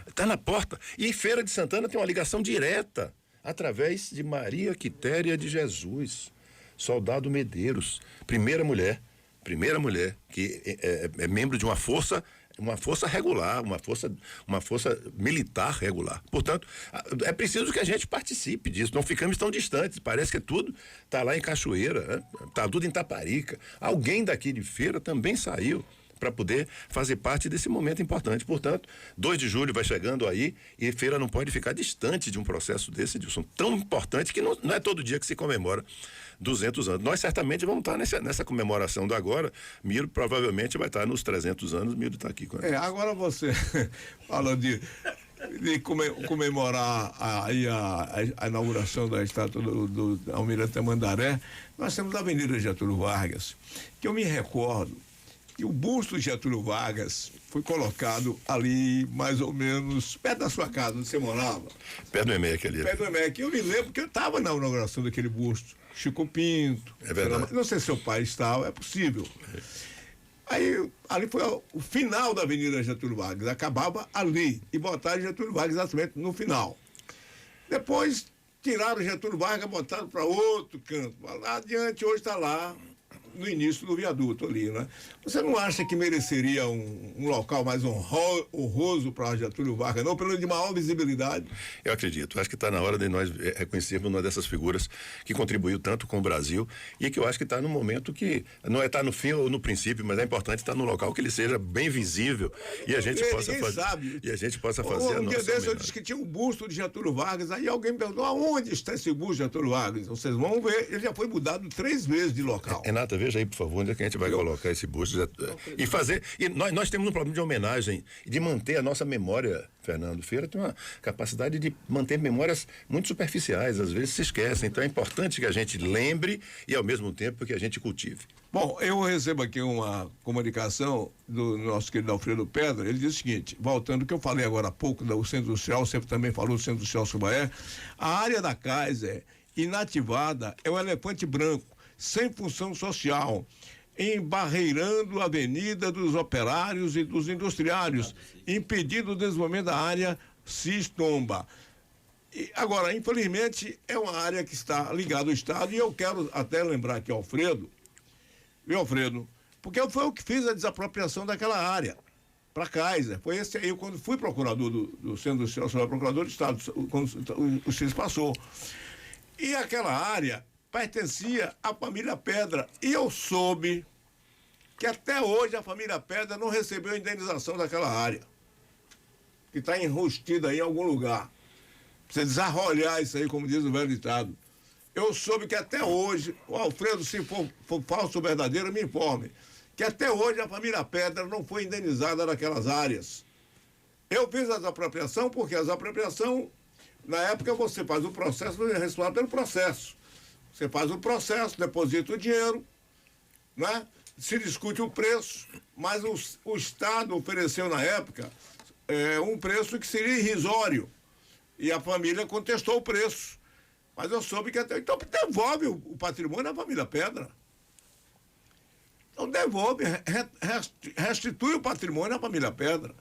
Está na porta. E Feira de Santana tem uma ligação direta através de Maria Quitéria de Jesus, soldado Medeiros, primeira mulher que é membro de uma força regular, uma força militar regular. Portanto, é preciso que a gente participe disso, não ficamos tão distantes, parece que tudo está lá em Cachoeira, né? Tá tudo em Taparica. Alguém daqui de Feira também saiu para poder fazer parte desse momento importante. Portanto, 2 de julho vai chegando aí e Feira não pode ficar distante de um processo desse, Dilson, tão importante que não é todo dia que se comemora 200 anos. Nós certamente vamos estar nessa comemoração do agora. Miro provavelmente vai estar nos 300 anos. Miro está aqui com a gente. Agora você fala de comemorar a inauguração da estátua do Almirante Tamandaré. Nós temos a Avenida Getúlio Vargas, que eu me recordo que o busto de Getúlio Vargas foi colocado ali, mais ou menos, perto da sua casa, onde você morava. Perto do EMEC ali. Perto do EMEC. Eu me lembro que eu estava na inauguração daquele busto. Chico Pinto. É verdade. Não sei se seu pai estava, é possível. Aí, ali foi o final da Avenida Getúlio Vargas, acabava ali, e botaram Getúlio Vargas exatamente no final. Depois, tiraram Getúlio Vargas, botaram para outro canto. Lá adiante, hoje está lá, no início do viaduto ali, né? Você não acha que mereceria um local mais honroso para Getúlio Vargas, não? Pelo menos de maior visibilidade? Eu acredito. Acho que está na hora de nós reconhecermos uma dessas figuras que contribuiu tanto com o Brasil e que eu acho que está no momento que não é estar no fim ou no princípio, mas é importante estar num local que ele seja bem visível e a gente possa fazer. Sabe. E a gente possa fazer a Um dia nossa desse eu disse que tinha um busto de Getúlio Vargas, aí alguém me perguntou, aonde está esse busto de Getúlio Vargas? Então, vocês vão ver, ele já foi mudado 3 vezes de local. Renata, veja aí, por favor, onde é que a gente vai colocar esse busto. E fazer. E nós temos um problema de homenagem, de manter a nossa memória. Fernando Feira tem uma capacidade de manter memórias muito superficiais, às vezes se esquecem. Então é importante que a gente lembre e, ao mesmo tempo, que a gente cultive. Bom, eu recebo aqui uma comunicação do nosso querido Alfredo Pedra. Ele diz o seguinte, voltando ao que eu falei agora há pouco do Centro Industrial, você também falou do Centro Industrial Subaé, a área da Kaiser inativada é o elefante branco, sem função social, embarreirando a avenida dos operários e dos industriários, impedindo o desenvolvimento da área Cis-Tomba. Agora, infelizmente, é uma área que está ligada ao Estado e eu quero até lembrar aqui, Alfredo, viu, Alfredo? Porque foi eu que fiz a desapropriação daquela área para Kaiser. Foi esse aí, quando fui procurador do Centro Industrial, sou procurador do Estado, quando o CIS passou. E aquela área pertencia à família Pedra. E eu soube que até hoje a família Pedra não recebeu a indenização daquela área. Que está enrustida aí em algum lugar. Precisa desarrolhar isso aí, como diz o velho ditado. Eu soube que até hoje, o Alfredo, se for falso ou verdadeiro, me informe, que até hoje a família Pedra não foi indenizada naquelas áreas. Eu fiz a desapropriação porque a desapropriação, na época, você faz o processo, não é responsável pelo processo. Você faz o processo, deposita o dinheiro, né? Se discute o preço, mas o Estado ofereceu na época um preço que seria irrisório. E a família contestou o preço. Mas eu soube que até. Então devolve o patrimônio à família Pedra. Então devolve, restitui o patrimônio à família Pedra.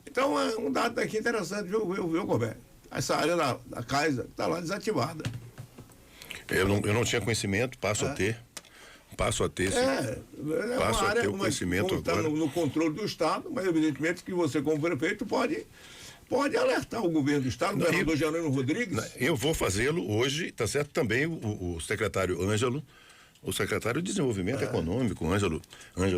Então é um dado aqui interessante, viu, Gobert? Essa área da Kaiser está lá desativada. Eu não tinha conhecimento, passo a ter. Passo a ter o conhecimento está agora. no controle do Estado, mas evidentemente que você, como prefeito, pode alertar o governo do Estado, o governador Jerônimo Rodrigues. Eu vou fazê-lo hoje, tá certo? Também o secretário Ângelo, o secretário de Desenvolvimento Econômico, Ângelo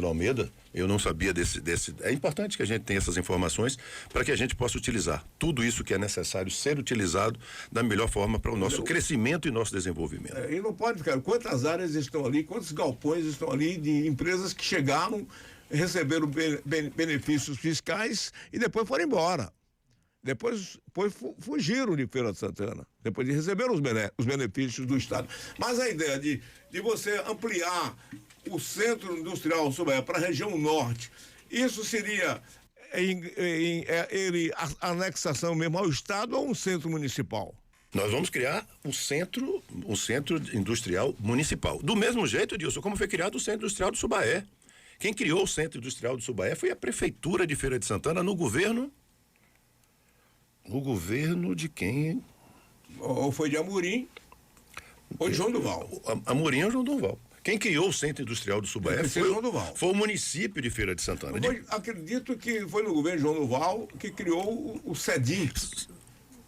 Almeida, eu não sabia desse. É importante que a gente tenha essas informações para que a gente possa utilizar tudo isso que é necessário ser utilizado da melhor forma para o nosso crescimento e nosso desenvolvimento. E não pode ficar. Quantas áreas estão ali, quantos galpões estão ali de empresas que chegaram, receberam benefícios fiscais e depois foram embora. Depois fugiram de Feira de Santana, depois de receber os benefícios do Estado. Mas a ideia de você ampliar o centro industrial para a região norte, isso seria anexação mesmo ao Estado ou um centro municipal? Nós vamos criar um centro industrial municipal. Do mesmo jeito, Edilson, como foi criado o Centro Industrial do Subaé. Quem criou o Centro Industrial do Subaé foi a Prefeitura de Feira de Santana no governo. O governo de quem? Ou foi de Amorim, ou de João Duval. Amorim ou João Duval. Quem criou o Centro Industrial do Subaé foi o município de Feira de Santana. Acredito que foi no governo de João Duval que criou o CEDIM.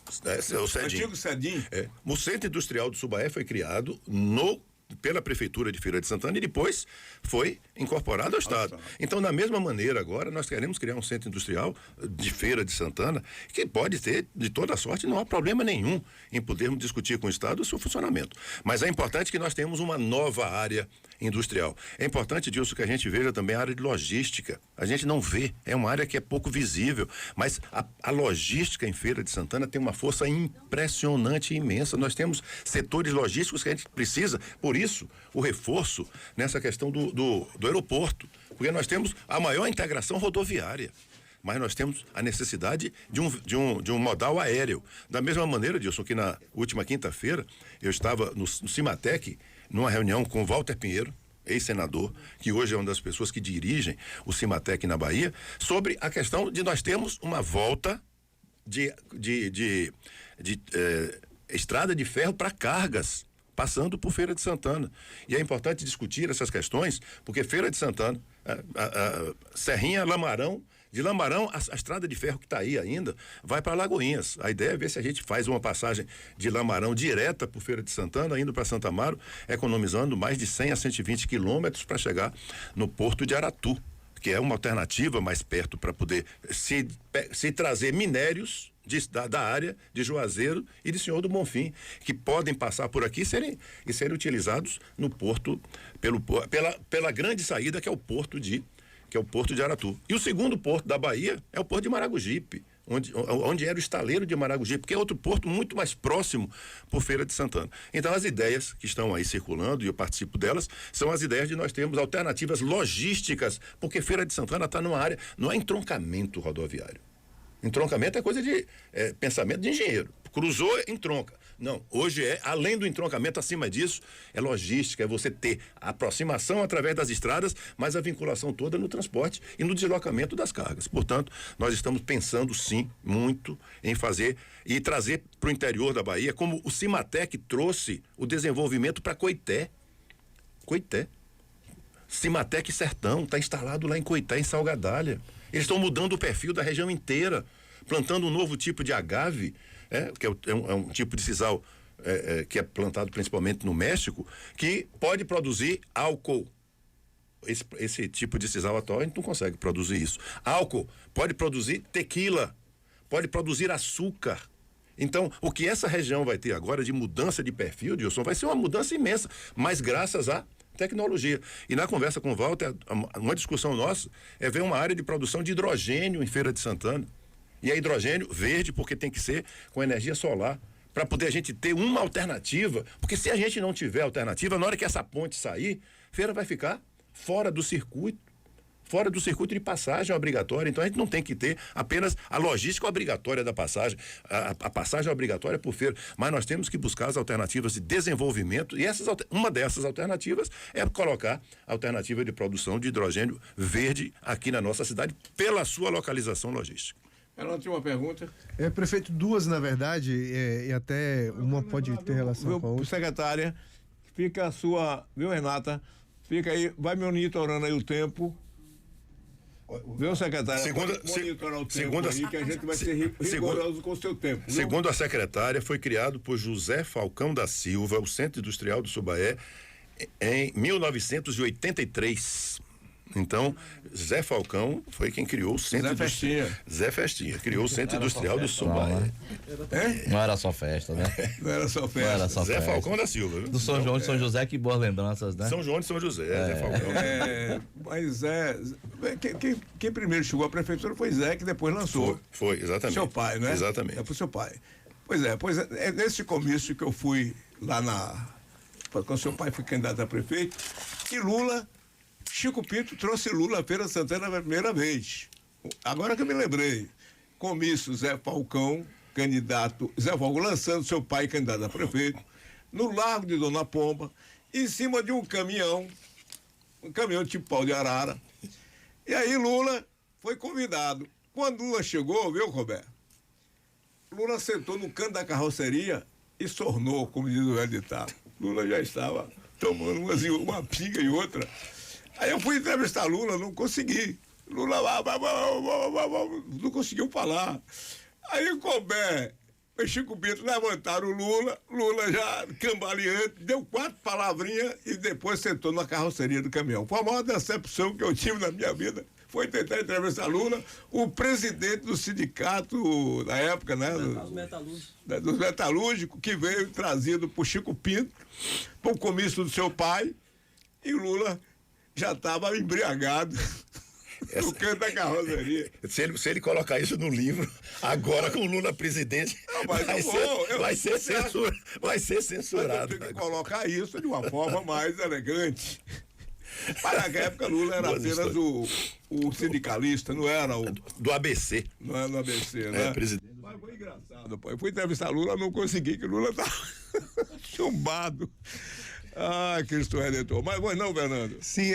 O CEDIM. Antigo CEDIM. O Centro Industrial do Subaé foi criado no pela Prefeitura de Feira de Santana e depois foi incorporado ao Estado. Então, da mesma maneira, agora, nós queremos criar um centro industrial de Feira de Santana que pode ter, de toda sorte, não há problema nenhum em podermos discutir com o Estado o seu funcionamento. Mas é importante que nós tenhamos uma nova área industrial. É importante, Dilson, que a gente veja também a área de logística. A gente não vê, é uma área que é pouco visível, mas a logística em Feira de Santana tem uma força impressionante e imensa. Nós temos setores logísticos que a gente precisa, por isso, o reforço nessa questão do aeroporto, porque nós temos a maior integração rodoviária. Mas nós temos a necessidade de um modal aéreo. Da mesma maneira, Dilson, que na última quinta-feira eu estava no Cimatec, numa reunião com o Walter Pinheiro, ex-senador, que hoje é uma das pessoas que dirigem o Cimatec na Bahia, sobre a questão de nós termos uma volta de estrada de ferro para cargas, passando por Feira de Santana. E é importante discutir essas questões, porque Feira de Santana, Serrinha, Lamarão, de Lamarão, a estrada de ferro que está aí ainda, vai para Lagoinhas. A ideia é ver se a gente faz uma passagem de Lamarão direta por Feira de Santana, indo para Santa Amaro, economizando mais de 100 a 120 quilômetros para chegar no Porto de Aratu, que é uma alternativa mais perto para poder se trazer minérios da área de Juazeiro e de Senhor do Bonfim, que podem passar por aqui e serem utilizados no porto, pela grande saída que é o Porto de Aratu. E o segundo porto da Bahia é o Porto de Maragogipe, onde era o estaleiro de Maragogipe, que é outro porto muito mais próximo por Feira de Santana. Então, as ideias que estão aí circulando, e eu participo delas, são as ideias de nós termos alternativas logísticas, porque Feira de Santana está numa área, não é entroncamento rodoviário. Entroncamento é coisa de pensamento de engenheiro. Cruzou, entronca. Não, hoje além do entroncamento, acima disso, é logística, é você ter a aproximação através das estradas, mas a vinculação toda no transporte e no deslocamento das cargas. Portanto, nós estamos pensando, sim, muito em fazer e trazer para o interior da Bahia, como o Cimatec trouxe o desenvolvimento para Coité. Cimatec Sertão, está instalado lá em Coité, em Salgadalha. Eles estão mudando o perfil da região inteira, plantando um novo tipo de agave, que é um tipo de sisal que é plantado principalmente no México, que pode produzir álcool. Esse tipo de sisal atual a gente não consegue produzir isso. Álcool pode produzir tequila, pode produzir açúcar. Então, o que essa região vai ter agora de mudança de perfil, Dilson, vai ser uma mudança imensa, mas graças a tecnologia. E na conversa com o Walter, uma discussão nossa é ver uma área de produção de hidrogênio em Feira de Santana. E é hidrogênio verde, porque tem que ser com energia solar, para poder a gente ter uma alternativa, porque se a gente não tiver alternativa, na hora que essa ponte sair, Feira vai ficar fora do circuito de passagem obrigatória. Então a gente não tem que ter apenas a logística obrigatória da passagem, a passagem obrigatória por Feira, mas nós temos que buscar as alternativas de desenvolvimento, e uma dessas alternativas é colocar a alternativa de produção de hidrogênio verde aqui na nossa cidade, pela sua localização logística. Ela tinha uma pergunta. Prefeito, duas na verdade, e até uma pode ter relação com a outra. Secretária, fica a sua, viu, Renata? Fica aí, vai monitorando aí o tempo. Viu, secretária? Monitorar o tempo aí, que a gente vai ser rigoroso com o seu tempo. Viu? Segundo a secretária, foi criado por José Falcão da Silva, o Centro Industrial do Subaé, em 1983. Então, Zé Falcão foi quem criou o Centro Industrial. Zé Festinha criou o Centro Industrial do Subaé. Não era só festa, né? Não era só festa. Não era só Zé festa. Falcão da Silva. Do São João de São José, que boas lembranças, né? São João de São José, Zé Falcão. Mas quem primeiro chegou à prefeitura foi Zé, que depois lançou. Foi, exatamente. Seu pai, né? Exatamente. É pro seu pai. Pois é nesse comício que eu fui lá quando seu pai foi candidato a prefeito, e Chico Pinto trouxe Lula à Feira de Santana pela primeira vez. Agora que eu me lembrei. Comício Zé Falcão, Zé Falcão lançando seu pai candidato a prefeito, no Largo de Dona Pomba, em cima de um caminhão tipo pau de arara. E aí Lula foi convidado. Quando Lula chegou, viu, Roberto? Lula sentou no canto da carroceria e sornou, como diz o velho ditado. Lula já estava tomando uma pinga e outra. Aí eu fui entrevistar Lula, não consegui. Lula não conseguiu falar. Aí Colbert o Chico Pinto levantaram o Lula já cambaleante, deu 4 palavrinhas e depois sentou na carroceria do caminhão. Foi a maior decepção que eu tive na minha vida. Foi tentar entrevistar Lula, o presidente do sindicato da época, né? Dos metalúrgicos, que veio trazido por Chico Pinto, para o comício do seu pai, e Lula já estava embriagado. No canto da carroceria. Se ele colocar isso no livro, agora com o Lula presidente, vai ser censurado. Tem que colocar isso de uma forma mais elegante. Para naquela época, Lula era apenas o sindicalista, não era o... Do ABC. Não era no ABC, né? Presidente. Mas foi engraçado, pô. Eu fui entrevistar Lula, não consegui, que Lula tá chumbado. Ah, Cristo Redentor. Mas não, Fernando. Sim,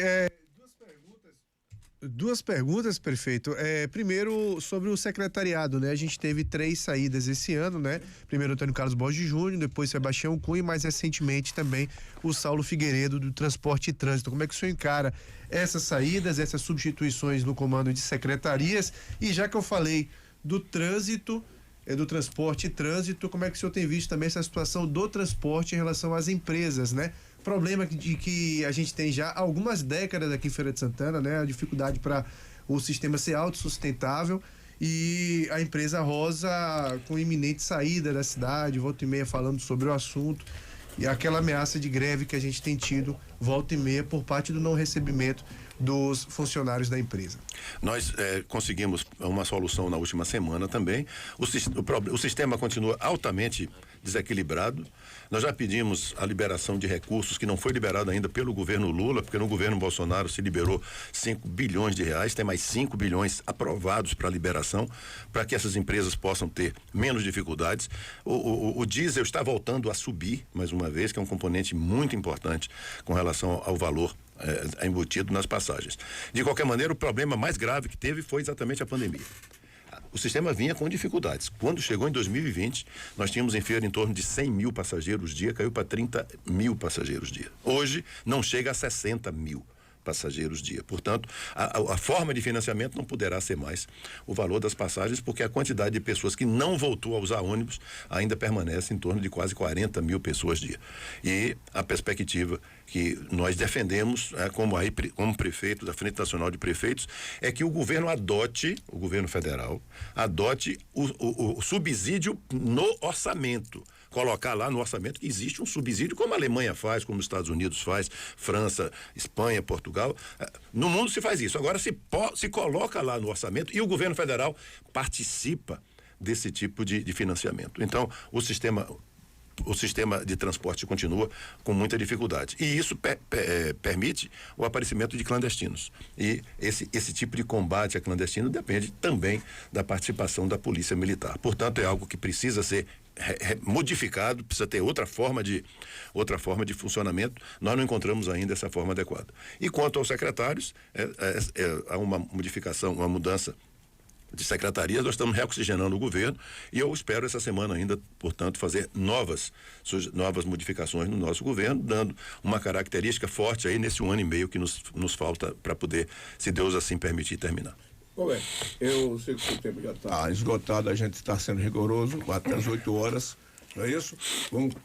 duas perguntas, prefeito. Primeiro, sobre o secretariado, né? A gente teve 3 saídas esse ano, né? Primeiro Antônio Carlos Borges Júnior, depois Sebastião Cunha e mais recentemente também o Saulo Figueiredo do Transporte e Trânsito. Como é que o senhor encara essas saídas, essas substituições no comando de secretarias? E já que eu falei do trânsito, do transporte e trânsito, como é que o senhor tem visto também essa situação do transporte em relação às empresas, né? Problema de que a gente tem já há algumas décadas aqui em Feira de Santana, né? A dificuldade para o sistema ser autossustentável e a empresa Rosa com iminente saída da cidade, volta e meia falando sobre o assunto e aquela ameaça de greve que a gente tem tido volta e meia por parte do não recebimento dos funcionários da empresa. Nós conseguimos uma solução na última semana também. O sistema continua altamente desequilibrado. Nós já pedimos a liberação de recursos que não foi liberado ainda pelo governo Lula, porque no governo Bolsonaro se liberou 5 bilhões de reais, tem mais 5 bilhões aprovados para liberação, para que essas empresas possam ter menos dificuldades. O diesel está voltando a subir, mais uma vez, que é um componente muito importante com relação ao valor embutido nas passagens. De qualquer maneira, o problema mais grave que teve foi exatamente a pandemia. O sistema vinha com dificuldades. Quando chegou em 2020, nós tínhamos em Feira em torno de 100 mil passageiros dia, caiu para 30 mil passageiros dia. Hoje, não chega a 60 mil passageiros dia. Portanto, a forma de financiamento não poderá ser mais o valor das passagens, porque a quantidade de pessoas que não voltou a usar ônibus ainda permanece em torno de quase 40 mil pessoas dia. E a perspectiva que nós defendemos, como prefeito da Frente Nacional de Prefeitos, é que o governo federal, adote o subsídio no orçamento. Colocar lá no orçamento que existe um subsídio, como a Alemanha faz, como os Estados Unidos faz, França, Espanha, Portugal. No mundo se faz isso. Agora se coloca lá no orçamento e o governo federal participa desse tipo de financiamento. Então, o sistema de transporte continua com muita dificuldade. E isso permite o aparecimento de clandestinos. E esse tipo de combate a clandestino depende também da participação da Polícia Militar. Portanto, é algo que precisa ser modificado, precisa ter outra forma de funcionamento. Nós não encontramos ainda essa forma adequada. E quanto aos secretários, há uma modificação, uma mudança de secretarias. Nós estamos reoxigenando o governo e eu espero essa semana ainda, portanto, fazer novas modificações no nosso governo, dando uma característica forte aí nesse 1 ano e meio que nos falta para poder, se Deus assim permitir, terminar. Bom, bem, eu sei que o tempo já está esgotado, a gente está sendo rigoroso, até as 8 horas, não é isso?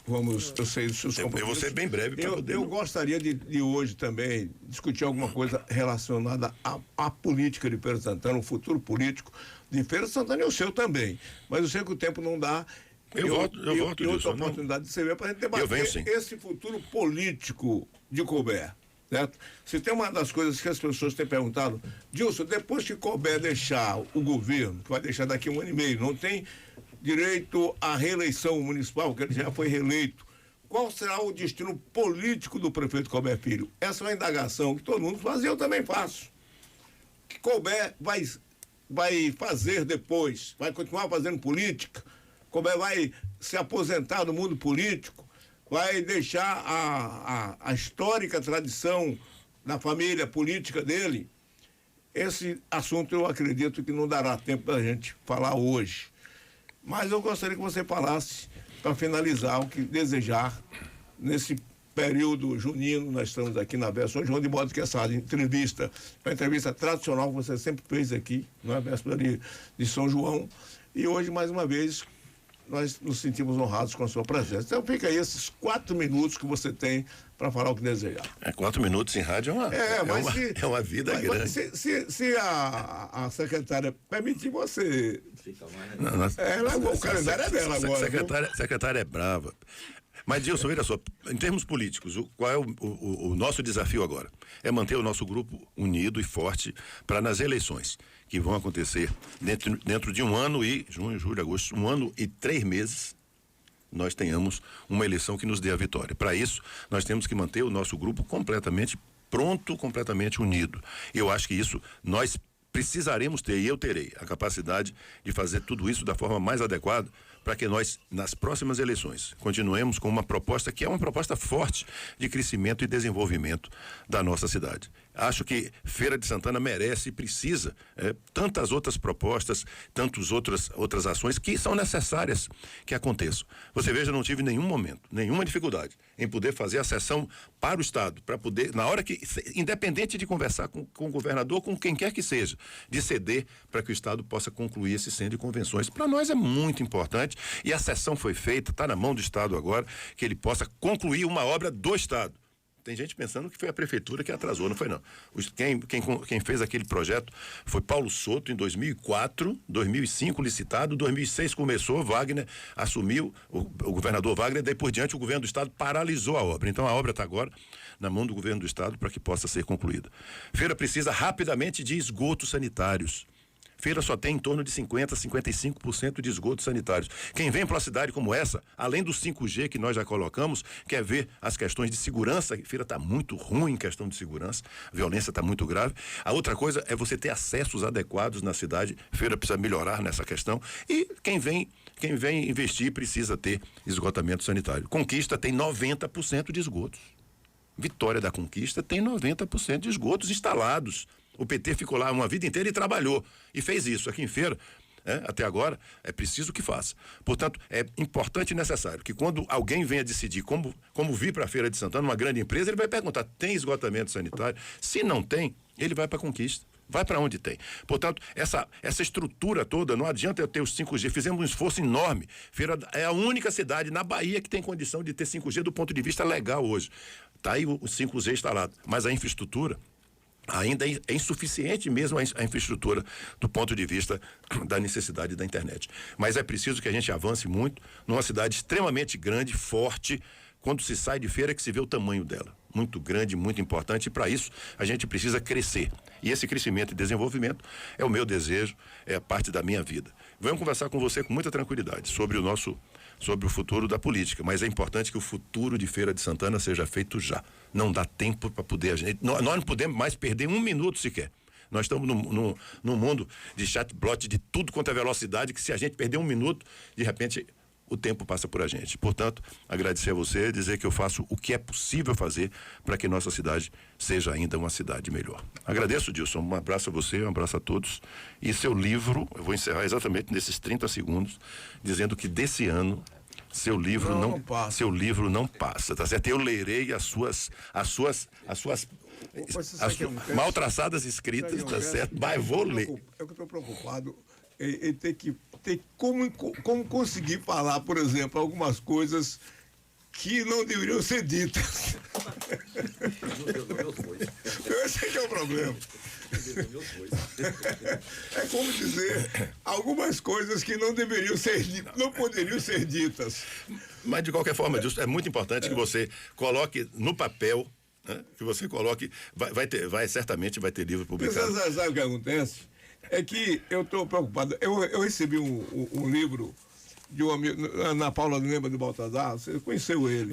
Vamos eu sei dos seus compromissos. Eu vou ser bem breve para poder... Eu gostaria de hoje também discutir alguma coisa relacionada à política de Feira de Santana, o futuro político de Feira de Santana e o seu também. Mas eu sei que o tempo não dá. Eu volto e outra oportunidade de você ver para a gente debater esse futuro político de Colbert. Certo? Se tem uma das coisas que as pessoas têm perguntado, Dilson, depois que Colbert deixar o governo, que vai deixar daqui a 1 ano e meio, não tem direito à reeleição municipal, porque ele já foi reeleito, qual será o destino político do prefeito Colbert Filho? Essa é uma indagação que todo mundo faz e eu também faço. O que Colbert vai fazer depois? Vai continuar fazendo política? Colbert vai se aposentar do mundo político? Vai deixar a histórica tradição da família política dele? Esse assunto eu acredito que não dará tempo da gente falar hoje. Mas eu gostaria que você falasse, para finalizar, o que desejar nesse período junino. Nós estamos aqui na véspera de João, de modo que essa entrevista é uma entrevista tradicional que você sempre fez aqui, na véspera de São João. E hoje, mais uma vez, nós nos sentimos honrados com a sua presença. Então fica aí esses 4 minutos que você tem para falar o que desejar. 4 minutos em rádio é uma vida grande. Se a secretária permitir você... o calendário é dela agora. Secretária é brava. Mas, Dilson, veja só, em termos políticos, qual é o nosso desafio agora? É manter o nosso grupo unido e forte para nas eleições que vão acontecer dentro de 1 ano e junho, julho, agosto, 1 ano e 3 meses, nós tenhamos uma eleição que nos dê a vitória. Para isso, nós temos que manter o nosso grupo completamente pronto, completamente unido. Eu acho que isso nós precisaremos ter, e eu terei, a capacidade de fazer tudo isso da forma mais adequada para que nós, nas próximas eleições, continuemos com uma proposta que é uma proposta forte de crescimento e desenvolvimento da nossa cidade. Acho que Feira de Santana merece e precisa tantas outras propostas, tantas outras ações que são necessárias que aconteçam. Você veja, não tive nenhum momento, nenhuma dificuldade em poder fazer a sessão para o Estado, para poder, na hora que, independente de conversar com o governador, com quem quer que seja, de ceder para que o Estado possa concluir esse centro de convenções. Para nós é muito importante e a sessão foi feita, está na mão do Estado agora, que ele possa concluir uma obra do Estado. Tem gente pensando que foi a prefeitura que atrasou, não foi não. Quem fez aquele projeto foi Paulo Soto em 2004, 2005 licitado, 2006 começou, Wagner assumiu, o governador Wagner, daí por diante o governo do Estado paralisou a obra. Então a obra está agora na mão do governo do Estado para que possa ser concluída. Feira precisa rapidamente de esgotos sanitários. Feira só tem em torno de 50%, 55% de esgotos sanitários. Quem vem para uma cidade como essa, além do 5G que nós já colocamos, quer ver as questões de segurança. Feira está muito ruim em questão de segurança, a violência está muito grave. A outra coisa é você ter acessos adequados na cidade. Feira precisa melhorar nessa questão. E quem vem investir precisa ter esgotamento sanitário. Conquista tem 90% de esgotos. Vitória da Conquista tem 90% de esgotos instalados. O PT ficou lá uma vida inteira e trabalhou. E fez isso. Aqui em Feira, até agora, é preciso que faça. Portanto, é importante e necessário que quando alguém venha decidir como vir para a Feira de Santana, uma grande empresa, ele vai perguntar, tem esgotamento sanitário? Se não tem, ele vai para a Conquista. Vai para onde tem. Portanto, essa estrutura toda, não adianta eu ter os 5G. Fizemos um esforço enorme. Feira é a única cidade na Bahia que tem condição de ter 5G do ponto de vista legal hoje. Está aí o 5G instalado. Mas a infraestrutura ainda é insuficiente mesmo a infraestrutura do ponto de vista da necessidade da internet. Mas é preciso que a gente avance muito numa cidade extremamente grande, forte. Quando se sai de Feira que se vê o tamanho dela. Muito grande, muito importante, e para isso a gente precisa crescer. E esse crescimento e desenvolvimento é o meu desejo, é a parte da minha vida. Venho conversar com você com muita tranquilidade sobre o futuro da política, mas é importante que o futuro de Feira de Santana seja feito já. Não dá tempo para poder nós não podemos mais perder 1 minuto sequer. Nós estamos num mundo de chatbot de tudo quanto é velocidade, que se a gente perder 1 minuto, de repente o tempo passa por a gente. Portanto, agradecer a você, dizer que eu faço o que é possível fazer para que nossa cidade seja ainda uma cidade melhor. Agradeço, Dilson, um abraço a você, um abraço a todos. E seu livro, eu vou encerrar exatamente nesses 30 segundos, dizendo que desse ano seu livro não passa, tá certo? Eu lerei as suas mal traçadas escritas, tá certo? Mas vou ler. Eu que estou preocupado em ter como conseguir falar, por exemplo, algumas coisas que não deveriam ser ditas. Esse é que é o problema. É como dizer algumas coisas que não deveriam ser ditas, não poderiam ser ditas. Mas de qualquer forma, Dilson, é muito importante que você coloque no papel, né? Que você coloque, certamente vai ter livro publicado. Você sabe o que acontece? É que eu estou preocupado. Eu recebi um livro de um amigo, Ana Paula, lembra do Baltazar? Você conheceu ele?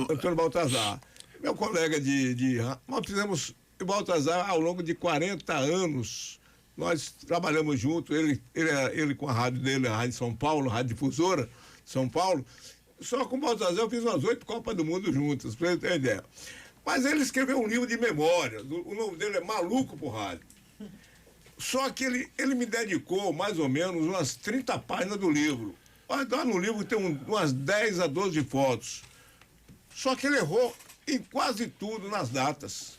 Antônio Baltazar. Meu colega nós fizemos o Baltazar ao longo de 40 anos. Nós trabalhamos juntos, ele com a rádio dele, a Rádio São Paulo, a Rádio Difusora São Paulo. Só com o Baltazar eu fiz umas 8 Copas do Mundo juntas, para você ter ideia. Mas ele escreveu um livro de memória. O nome dele é Maluco por Rádio. Só que ele me dedicou mais ou menos umas 30 páginas do livro. Lá no livro tem umas 10 a 12 fotos. Só que ele errou em quase tudo nas datas.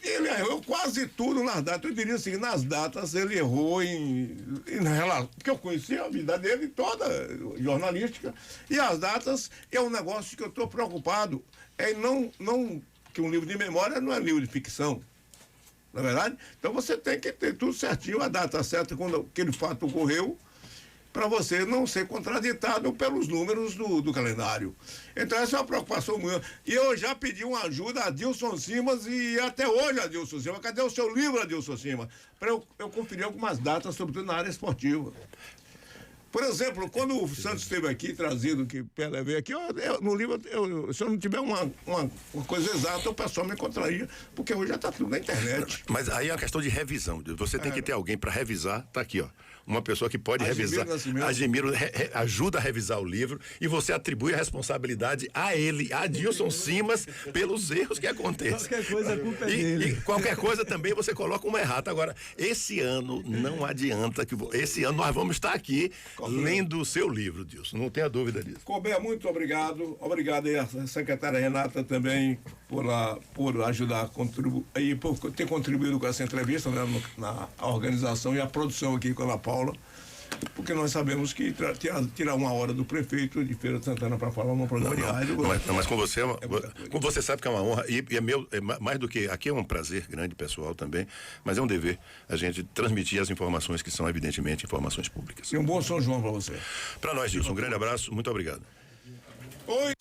Ele errou quase tudo nas datas. Eu diria assim, nas datas ele errou em relação. Porque eu conheci a vida dele toda, jornalística, e as datas é um negócio que eu estou preocupado. Não que um livro de memória não é livro de ficção. Não é verdade? Então você tem que ter tudo certinho, a data certa, quando aquele fato ocorreu, para você não ser contraditado pelos números do calendário. Então essa é uma preocupação minha. E eu já pedi uma ajuda a Adilson Simas e até hoje, Adilson Simas, cadê o seu livro, Adilson Simas? Para eu conferir algumas datas, sobretudo na área esportiva. Por exemplo, quando o Santos esteve aqui, trazido, que Pelé veio aqui, no livro, se eu não tiver uma coisa exata, o pessoal me contraria, porque hoje já está tudo na internet. Mas aí é uma questão de revisão. Você tem que ter alguém para revisar. Tá aqui, ó. Uma pessoa que pode revisar. Admiro, ajuda a revisar o livro e você atribui a responsabilidade a ele, a Adilson Simas, pelos erros que acontecem. Qualquer coisa a culpa é dele. E qualquer coisa também você coloca uma errata. Agora, esse ano não adianta que esse ano nós vamos estar aqui lendo o seu livro, Adilson. Não tenha dúvida disso. Colbert, muito obrigado. Obrigado aí a secretária Renata também por ajudar e por ter contribuído com essa entrevista, né, na organização e a produção aqui com a Ana Paula, porque nós sabemos que tirar uma hora do prefeito de Feira de Santana para falar num programa de rádio. Mas com você, como você sabe que é uma honra, e é mais do que, aqui é um prazer grande pessoal também, mas é um dever a gente transmitir as informações que são evidentemente informações públicas. E um bom São João para você. Para nós, Gilson, um grande abraço, muito obrigado. Oi.